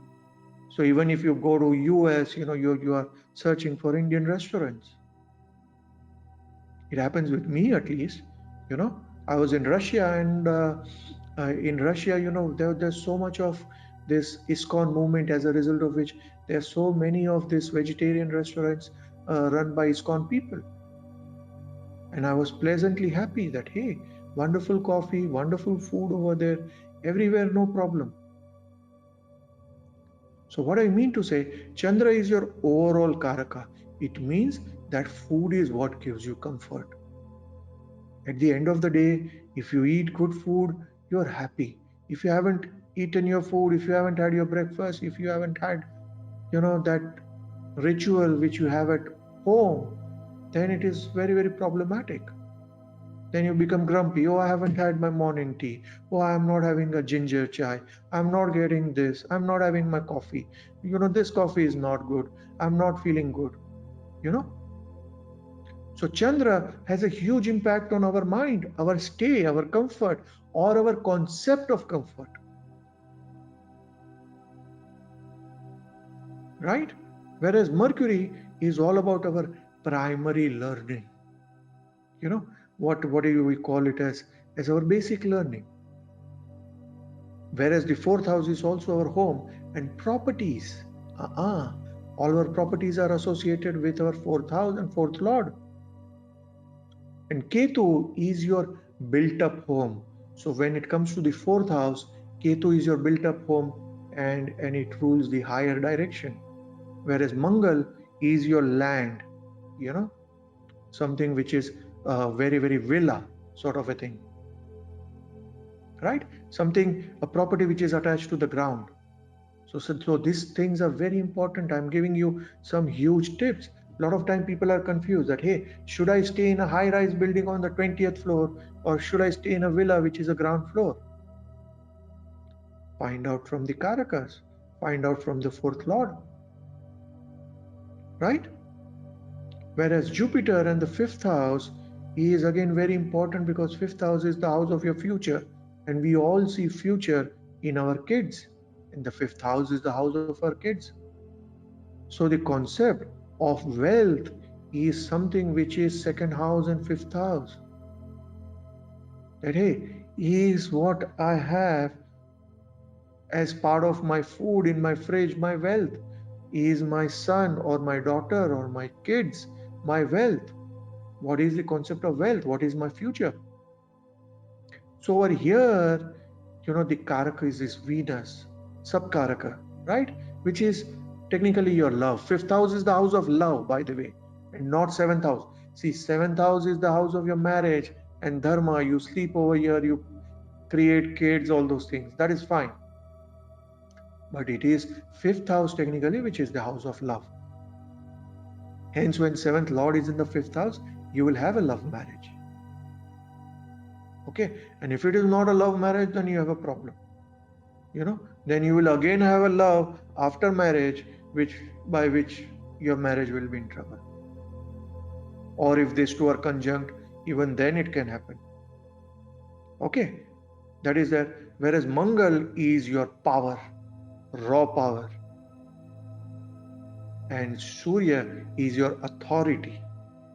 So even if you go to US, you are searching for Indian restaurants. It happens with me, at least. I was in Russia, and in Russia, there's so much of this ISKCON movement, as a result of which there are so many of these vegetarian restaurants run by ISKCON people. And I was pleasantly happy that, hey, wonderful coffee, wonderful food over there, everywhere, no problem. So what I mean to say, Chandra is your overall Karaka. It means that food is what gives you comfort. At the end of the day, if you eat good food, you're happy. If you haven't eaten your food, if you haven't had your breakfast, if you haven't had, that ritual which you have at home, then it is very, very problematic. Then you become grumpy. Oh, I haven't had my morning tea. Oh, I'm not having a ginger chai. I'm not getting this. I'm not having my coffee. This coffee is not good. I'm not feeling good. So Chandra has a huge impact on our mind, our stay, our comfort, or our concept of comfort. Right? Whereas Mercury is all about our primary learning. What do we call it as our basic learning. Whereas the 4th house is also our home and properties. All our properties are associated with our 4th house and 4th lord. And Ketu is your built up home. So when it comes to the 4th house, Ketu is your built up home and it rules the higher direction. Whereas Mangal is your land, something which is very, very villa sort of a thing. Right? A property which is attached to the ground. So these things are very important. I'm giving you some huge tips. A lot of time people are confused that, hey, should I stay in a high-rise building on the 20th floor or should I stay in a villa which is a ground floor? Find out from the Karakas. Find out from the 4th lord. Right? Whereas Jupiter and the 5th house is again very important, because 5th house is the house of your future, and we all see future in our kids. And the 5th house is the house of our kids. So the concept of wealth is something which is 2nd house and 5th house. That, hey, is what I have as part of my food in my fridge, my wealth. Is my son or my daughter or my kids my wealth? What is the concept of wealth? What is my future? So over here, the Karaka is this Venus, Subkaraka, right? Which is technically your love. 5th house is the house of love, by the way, and not 7th house. See, 7th house is the house of your marriage and dharma. You sleep over here, you create kids, all those things. That is fine. But it is 5th house technically, which is the house of love. Hence, when 7th lord is in the 5th house, you will have a love marriage. Okay, and if it is not a love marriage, then you have a problem. Then you will again have a love after marriage, by which your marriage will be in trouble. Or if these two are conjunct, even then it can happen. Okay, that is there. Whereas Mangal is your power, raw power, and Surya is your authority.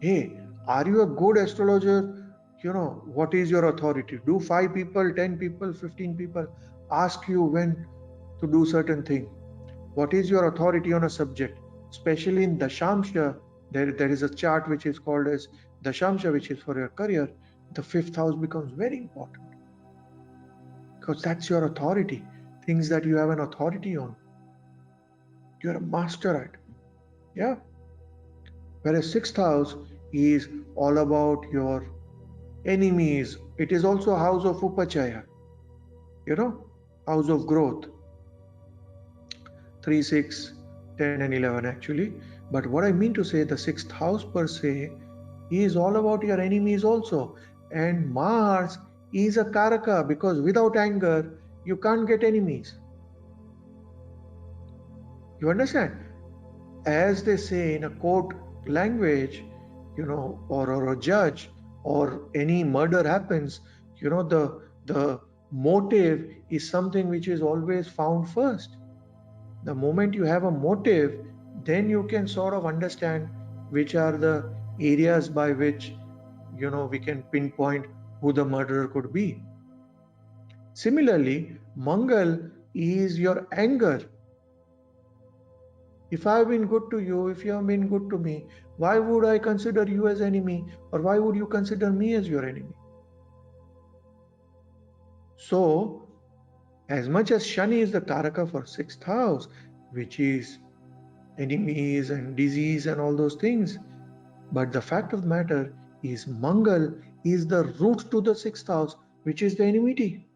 Hey, are you a good astrologer? What is your authority? Do 5 people, 10 people, 15 people ask you when to do certain thing? What is your authority on a subject? Especially in Dashamsha, there is a chart which is called as Dashamsha, which is for your career. The 5th house becomes very important, because that's your authority, things that you have an authority on. You're a master at. Yeah. Whereas 6th house is all about your enemies. It is also a house of Upachaya, house of growth. 3, 6, 10 and 11 actually. But what I mean to say, the 6th house per se He is all about your enemies also. And Mars is a Karaka, because without anger, you can't get enemies. You understand? As they say in a court language, or a judge, or any murder happens, the motive is something which is always found first. The moment you have a motive, then you can sort of understand which are the areas by which we can pinpoint who the murderer could be. Similarly, Mangal is your anger. If I've been good to you, if you have been good to me, why would I consider you as enemy, or why would you consider me as your enemy? So, as much as Shani is the Karaka for 6th house, which is enemies and disease and all those things, but the fact of the matter is Mangal is the root to the 6th house, which is the enmity.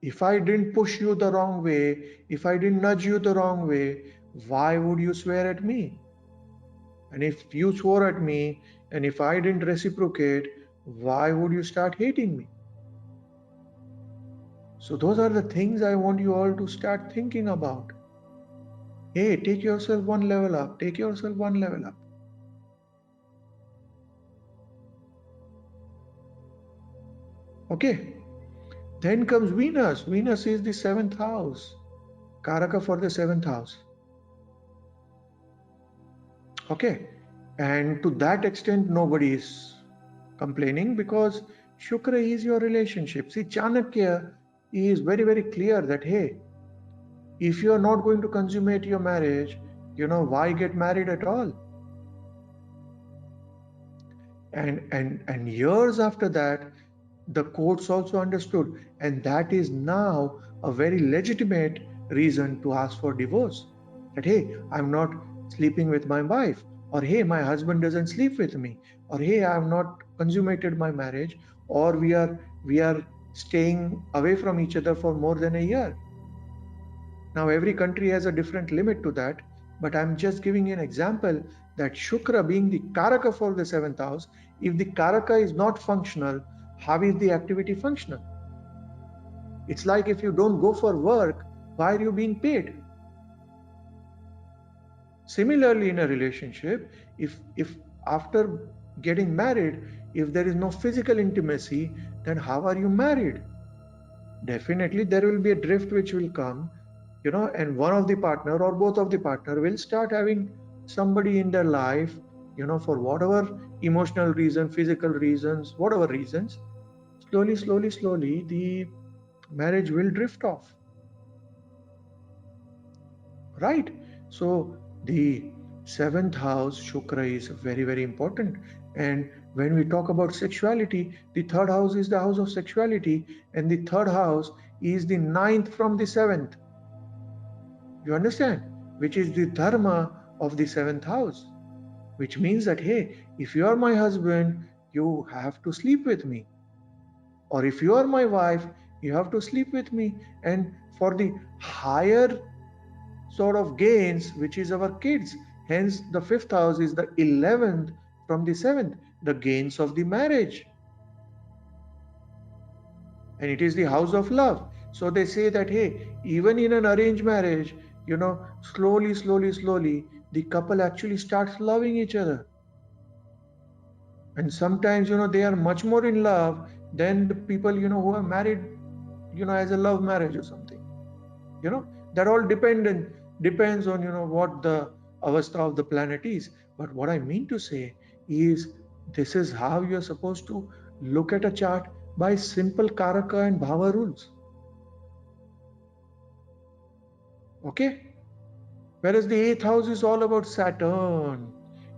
If I didn't push you the wrong way, if I didn't nudge you the wrong way, why would you swear at me? And if you swore at me, and if I didn't reciprocate, why would you start hating me? So those are the things I want you all to start thinking about. Hey, take yourself one level up. Take yourself one level up. Okay. Then comes Venus. Venus is the 7th house. Karaka for the 7th house. Okay. And to that extent, nobody is complaining, because Shukra is your relationship. See, Chanakya is very, very clear that, hey, if you are not going to consummate your marriage, why get married at all? And years after that, the courts also understood, and that is now a very legitimate reason to ask for divorce. That, hey, I'm not sleeping with my wife, or hey, my husband doesn't sleep with me, or hey, I have not consummated my marriage, or we are staying away from each other for more than a year. Now every country has a different limit to that, but I'm just giving you an example that Shukra, being the Karaka for the 7th house, if the Karaka is not functional, how is the activity functional? It's like if you don't go for work, why are you being paid? Similarly, in a relationship, if after getting married, if there is no physical intimacy, then how are you married? Definitely there will be a drift which will come, and one of the partner or both of the partner will start having somebody in their life, for whatever emotional reason, physical reasons, whatever reasons. Slowly, the marriage will drift off. Right? So the 7th house, Shukra, is very, very important. And when we talk about sexuality, the 3rd house is the house of sexuality, and the 3rd house is the 9th from the 7th. You understand? Which is the dharma of the 7th house. Which means that, hey, if you are my husband, you have to sleep with me. Or if you are my wife, you have to sleep with me. And for the higher sort of gains, which is our kids, hence the 5th house is the 11th from the 7th, the gains of the marriage. And it is the house of love. So they say that, hey, even in an arranged marriage, slowly, the couple actually starts loving each other. And sometimes, they are much more in love than the people, who are married, as a love marriage or something. That all depends on, what the avastha of the planet is. But what I mean to say is, this is how you're supposed to look at a chart, by simple Karaka and Bhava rules. Okay? Whereas the 8th house is all about Saturn.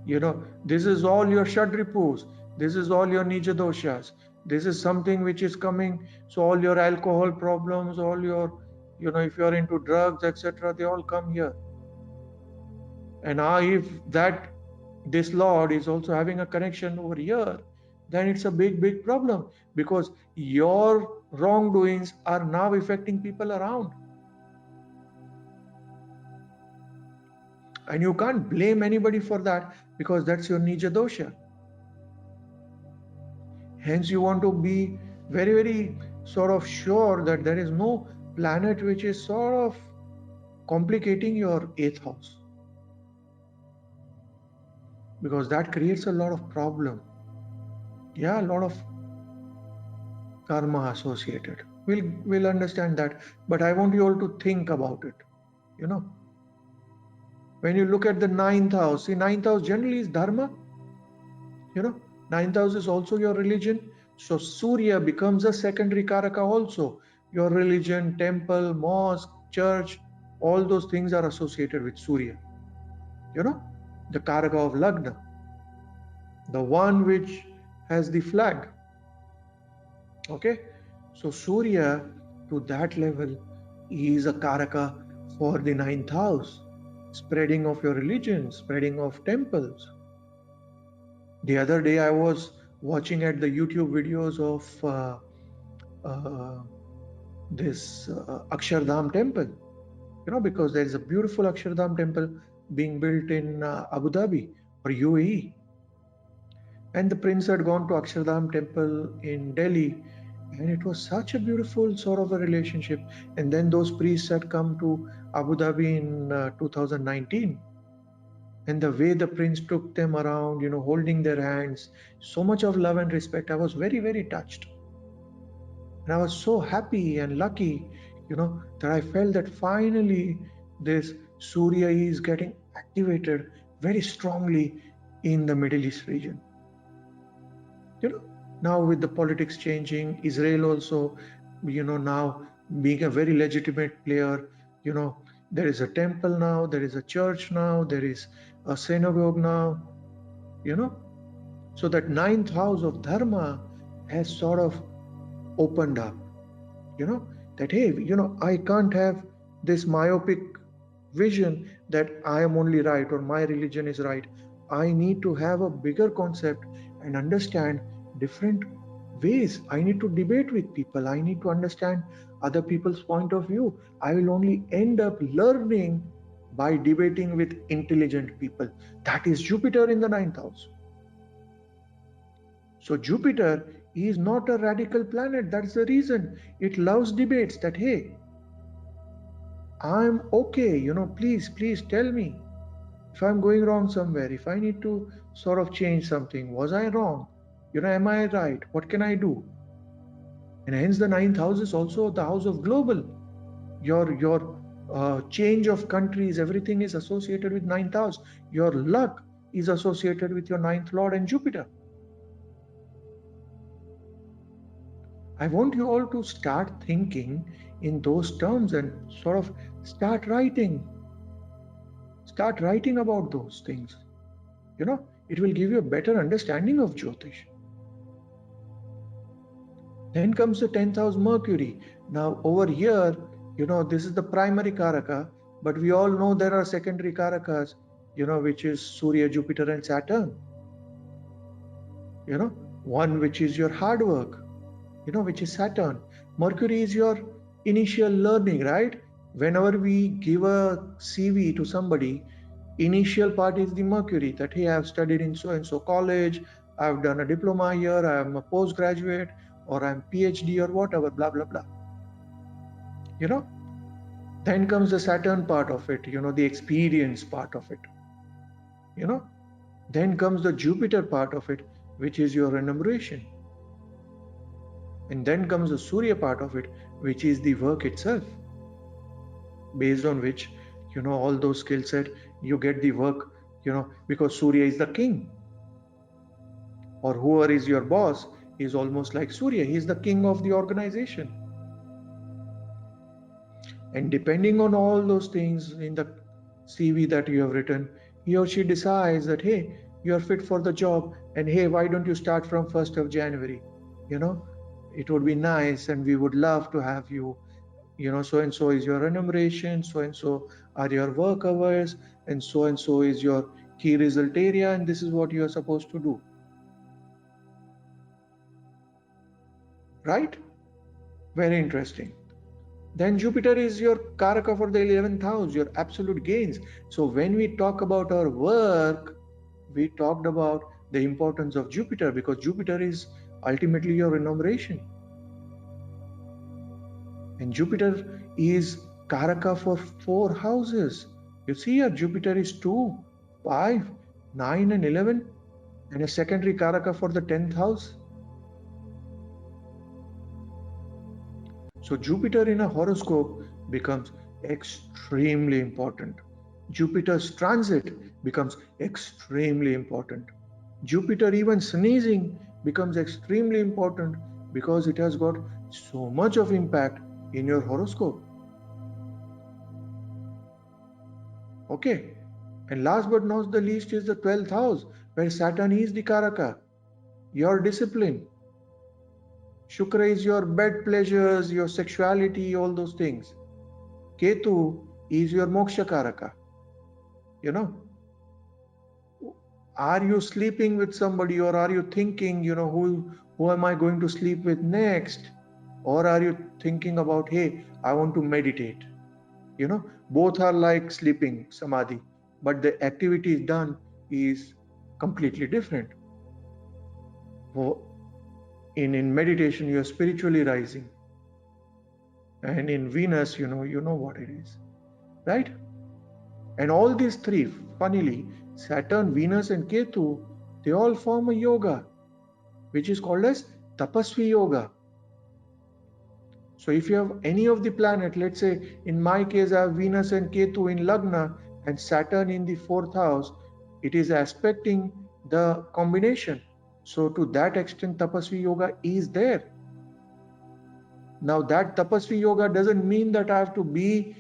This is all your Shadripus. This is all your Nija doshas. This is something which is coming. So all your alcohol problems, all your, if you're into drugs, etc., they all come here. And if this Lord is also having a connection over here, then it's a big problem, because your wrongdoings are now affecting people around. And you can't blame anybody for that. because that's your Nija dosha. Hence, you want to be very, very sort of sure that there is no planet which is sort of complicating your eighth house, because that creates a lot of problem. Yeah, a lot of karma associated. We'll understand that, but I want you all to think about it. You know, when you look at the ninth house, see, ninth house generally is dharma. You know, ninth house is also your religion. So Surya becomes a secondary karaka also. Your religion, temple, mosque, church, all those things are associated with Surya. You know, the karaka of Lagna, the one which has the flag. Okay, so Surya to that level is a karaka for the ninth house, spreading of your religion, spreading of temples. The other day I was watching at the YouTube videos of this Akshardham temple, you know, because there is a beautiful Akshardham temple being built in Abu Dhabi or UAE. And the prince had gone to Akshardham temple in Delhi, and it was such a beautiful sort of a relationship. And then those priests had come to Abu Dhabi in 2019, and the way the prince took them around, you know, holding their hands, so much of love and respect, I was very, very touched. And I was so happy and lucky, you know, that I felt that finally this Surya is getting activated very strongly in the Middle East region. You know, now with the politics changing, Israel also, you know, now being a very legitimate player, you know, there is a temple now, there is a church now, there is a synagogue now, you know. So that ninth house of dharma has sort of opened up, you know, that hey, you know, I can't have this myopic vision that I am only right or my religion is right. I need to have a bigger concept and understand different ways. I need to debate with people. I need to understand other people's point of view. I will only end up learning by debating with intelligent people. That is Jupiter in the ninth house. So Jupiter is not a radical planet. That's the reason it loves debates. That hey, I'm okay, you know, please tell me if I'm going wrong somewhere, if I need to sort of change something. Was I wrong? You know, am I right? What can I do? And hence the ninth house is also the house of global. Your change of countries, everything is associated with ninth house. Your luck is associated with your ninth lord and Jupiter. I want you all to start thinking in those terms and sort of start writing. Start writing about those things. You know, it will give you a better understanding of Jyotish. Then comes the 10th house Mercury. Now over here, you know, this is the primary Karaka, but we all know there are secondary Karakas, you know, which is Surya, Jupiter and Saturn. You know, one which is your hard work, you know, which is Saturn. Mercury is your initial learning, right? Whenever we give a CV to somebody, initial part is the Mercury, that hey, I've studied in so and so college, I've done a diploma here, I'm a postgraduate, or I'm PhD or whatever, blah blah blah. You know, then comes the Saturn part of it, you know, the experience part of it. You know, then comes the Jupiter part of it, which is your remuneration. And then comes the Surya part of it, which is the work itself, based on which, you know, all those skill set, you get the work, you know, because Surya is the king, or whoever is your boss is almost like Surya. He is the king of the organization. And depending on all those things in the CV that you have written, he or she decides that, hey, you are fit for the job, and hey, why don't you start from 1st of January? You know, it would be nice and we would love to have you. You know, so and so is your remuneration, so and so are your work hours, and so is your key result area, and this is what you are supposed to do. Right? Very interesting. Then Jupiter is your Karaka for the 11th house, your absolute gains. So when we talk about our work, we talked about the importance of Jupiter, because Jupiter is ultimately your remuneration. And Jupiter is Karaka for 4 houses. You see here, Jupiter is 2, 5, 9 and 11, and a secondary Karaka for the 10th house. So Jupiter in a horoscope becomes extremely important. Jupiter's transit becomes extremely important. Jupiter even sneezing becomes extremely important because it has got so much of impact in your horoscope. Okay. And last but not the least is the 12th house, where Saturn is the Karaka, your discipline. Shukra is your bed pleasures, your sexuality, all those things. Ketu is your moksha Karaka. You know, are you sleeping with somebody, or are you thinking, who am I going to sleep with next? Or are you thinking about, hey, I want to meditate? Both are like sleeping, samadhi, but the activity done is completely different. In meditation, you are spiritually rising, and in Venus, you know what it is, right? And all these three, funnily, Saturn, Venus, and Ketu, they all form a yoga, which is called as Tapasvi Yoga. So if you have any of the planet, let's say in my case, I have Venus and Ketu in Lagna and Saturn in the 4th house, it is aspecting the combination. So to that extent, Tapasvi Yoga is there. Now that Tapasvi Yoga doesn't mean that I have to be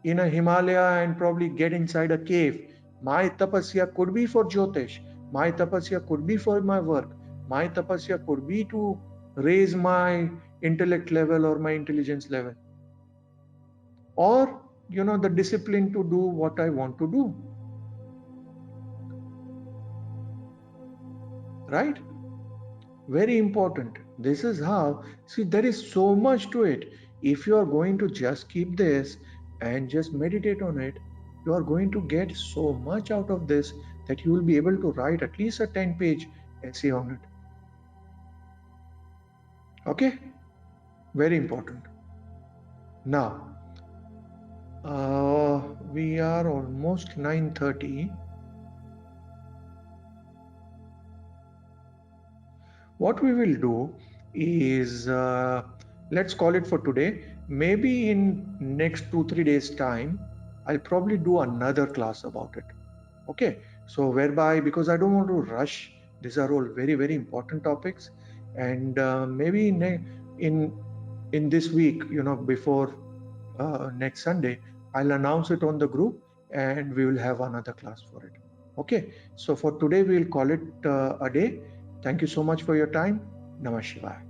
in a Himalaya and probably get inside a cave. My tapasya could be for Jyotish. My tapasya could be for my work. My tapasya could be to raise my intellect level or my intelligence level. Or, the discipline to do what I want to do. Right? Very important. This is how, see, there is so much to it. If you are going to just keep this and just meditate on it, you are going to get so much out of this that you will be able to write at least a 10-page essay on it. Okay? Very important. Now, we are almost 9:30. What we will do is, let's call it for today. Maybe in next 2-3 days time, I'll probably do another class about it. Okay, so whereby, because I don't want to rush, these are all very, very important topics, and maybe in this week, before next Sunday, I'll announce it on the group and we will have another class for it. Okay, so for today we'll call it a day. Thank you so much for your time. Namah Shivaya.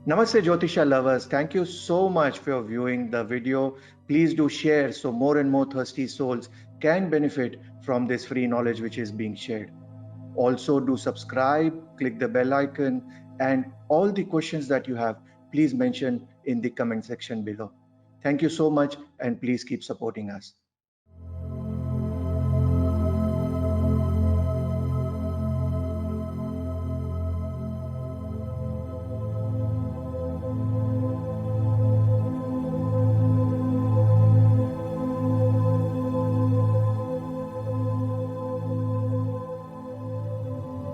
Namaste Jyotisha lovers. Thank you so much for viewing the video. Please do share so more and more thirsty souls can benefit from this free knowledge which is being shared. Also do subscribe, click the bell icon, and all the questions that you have, please mention in the comment section below. Thank you so much, and please keep supporting us.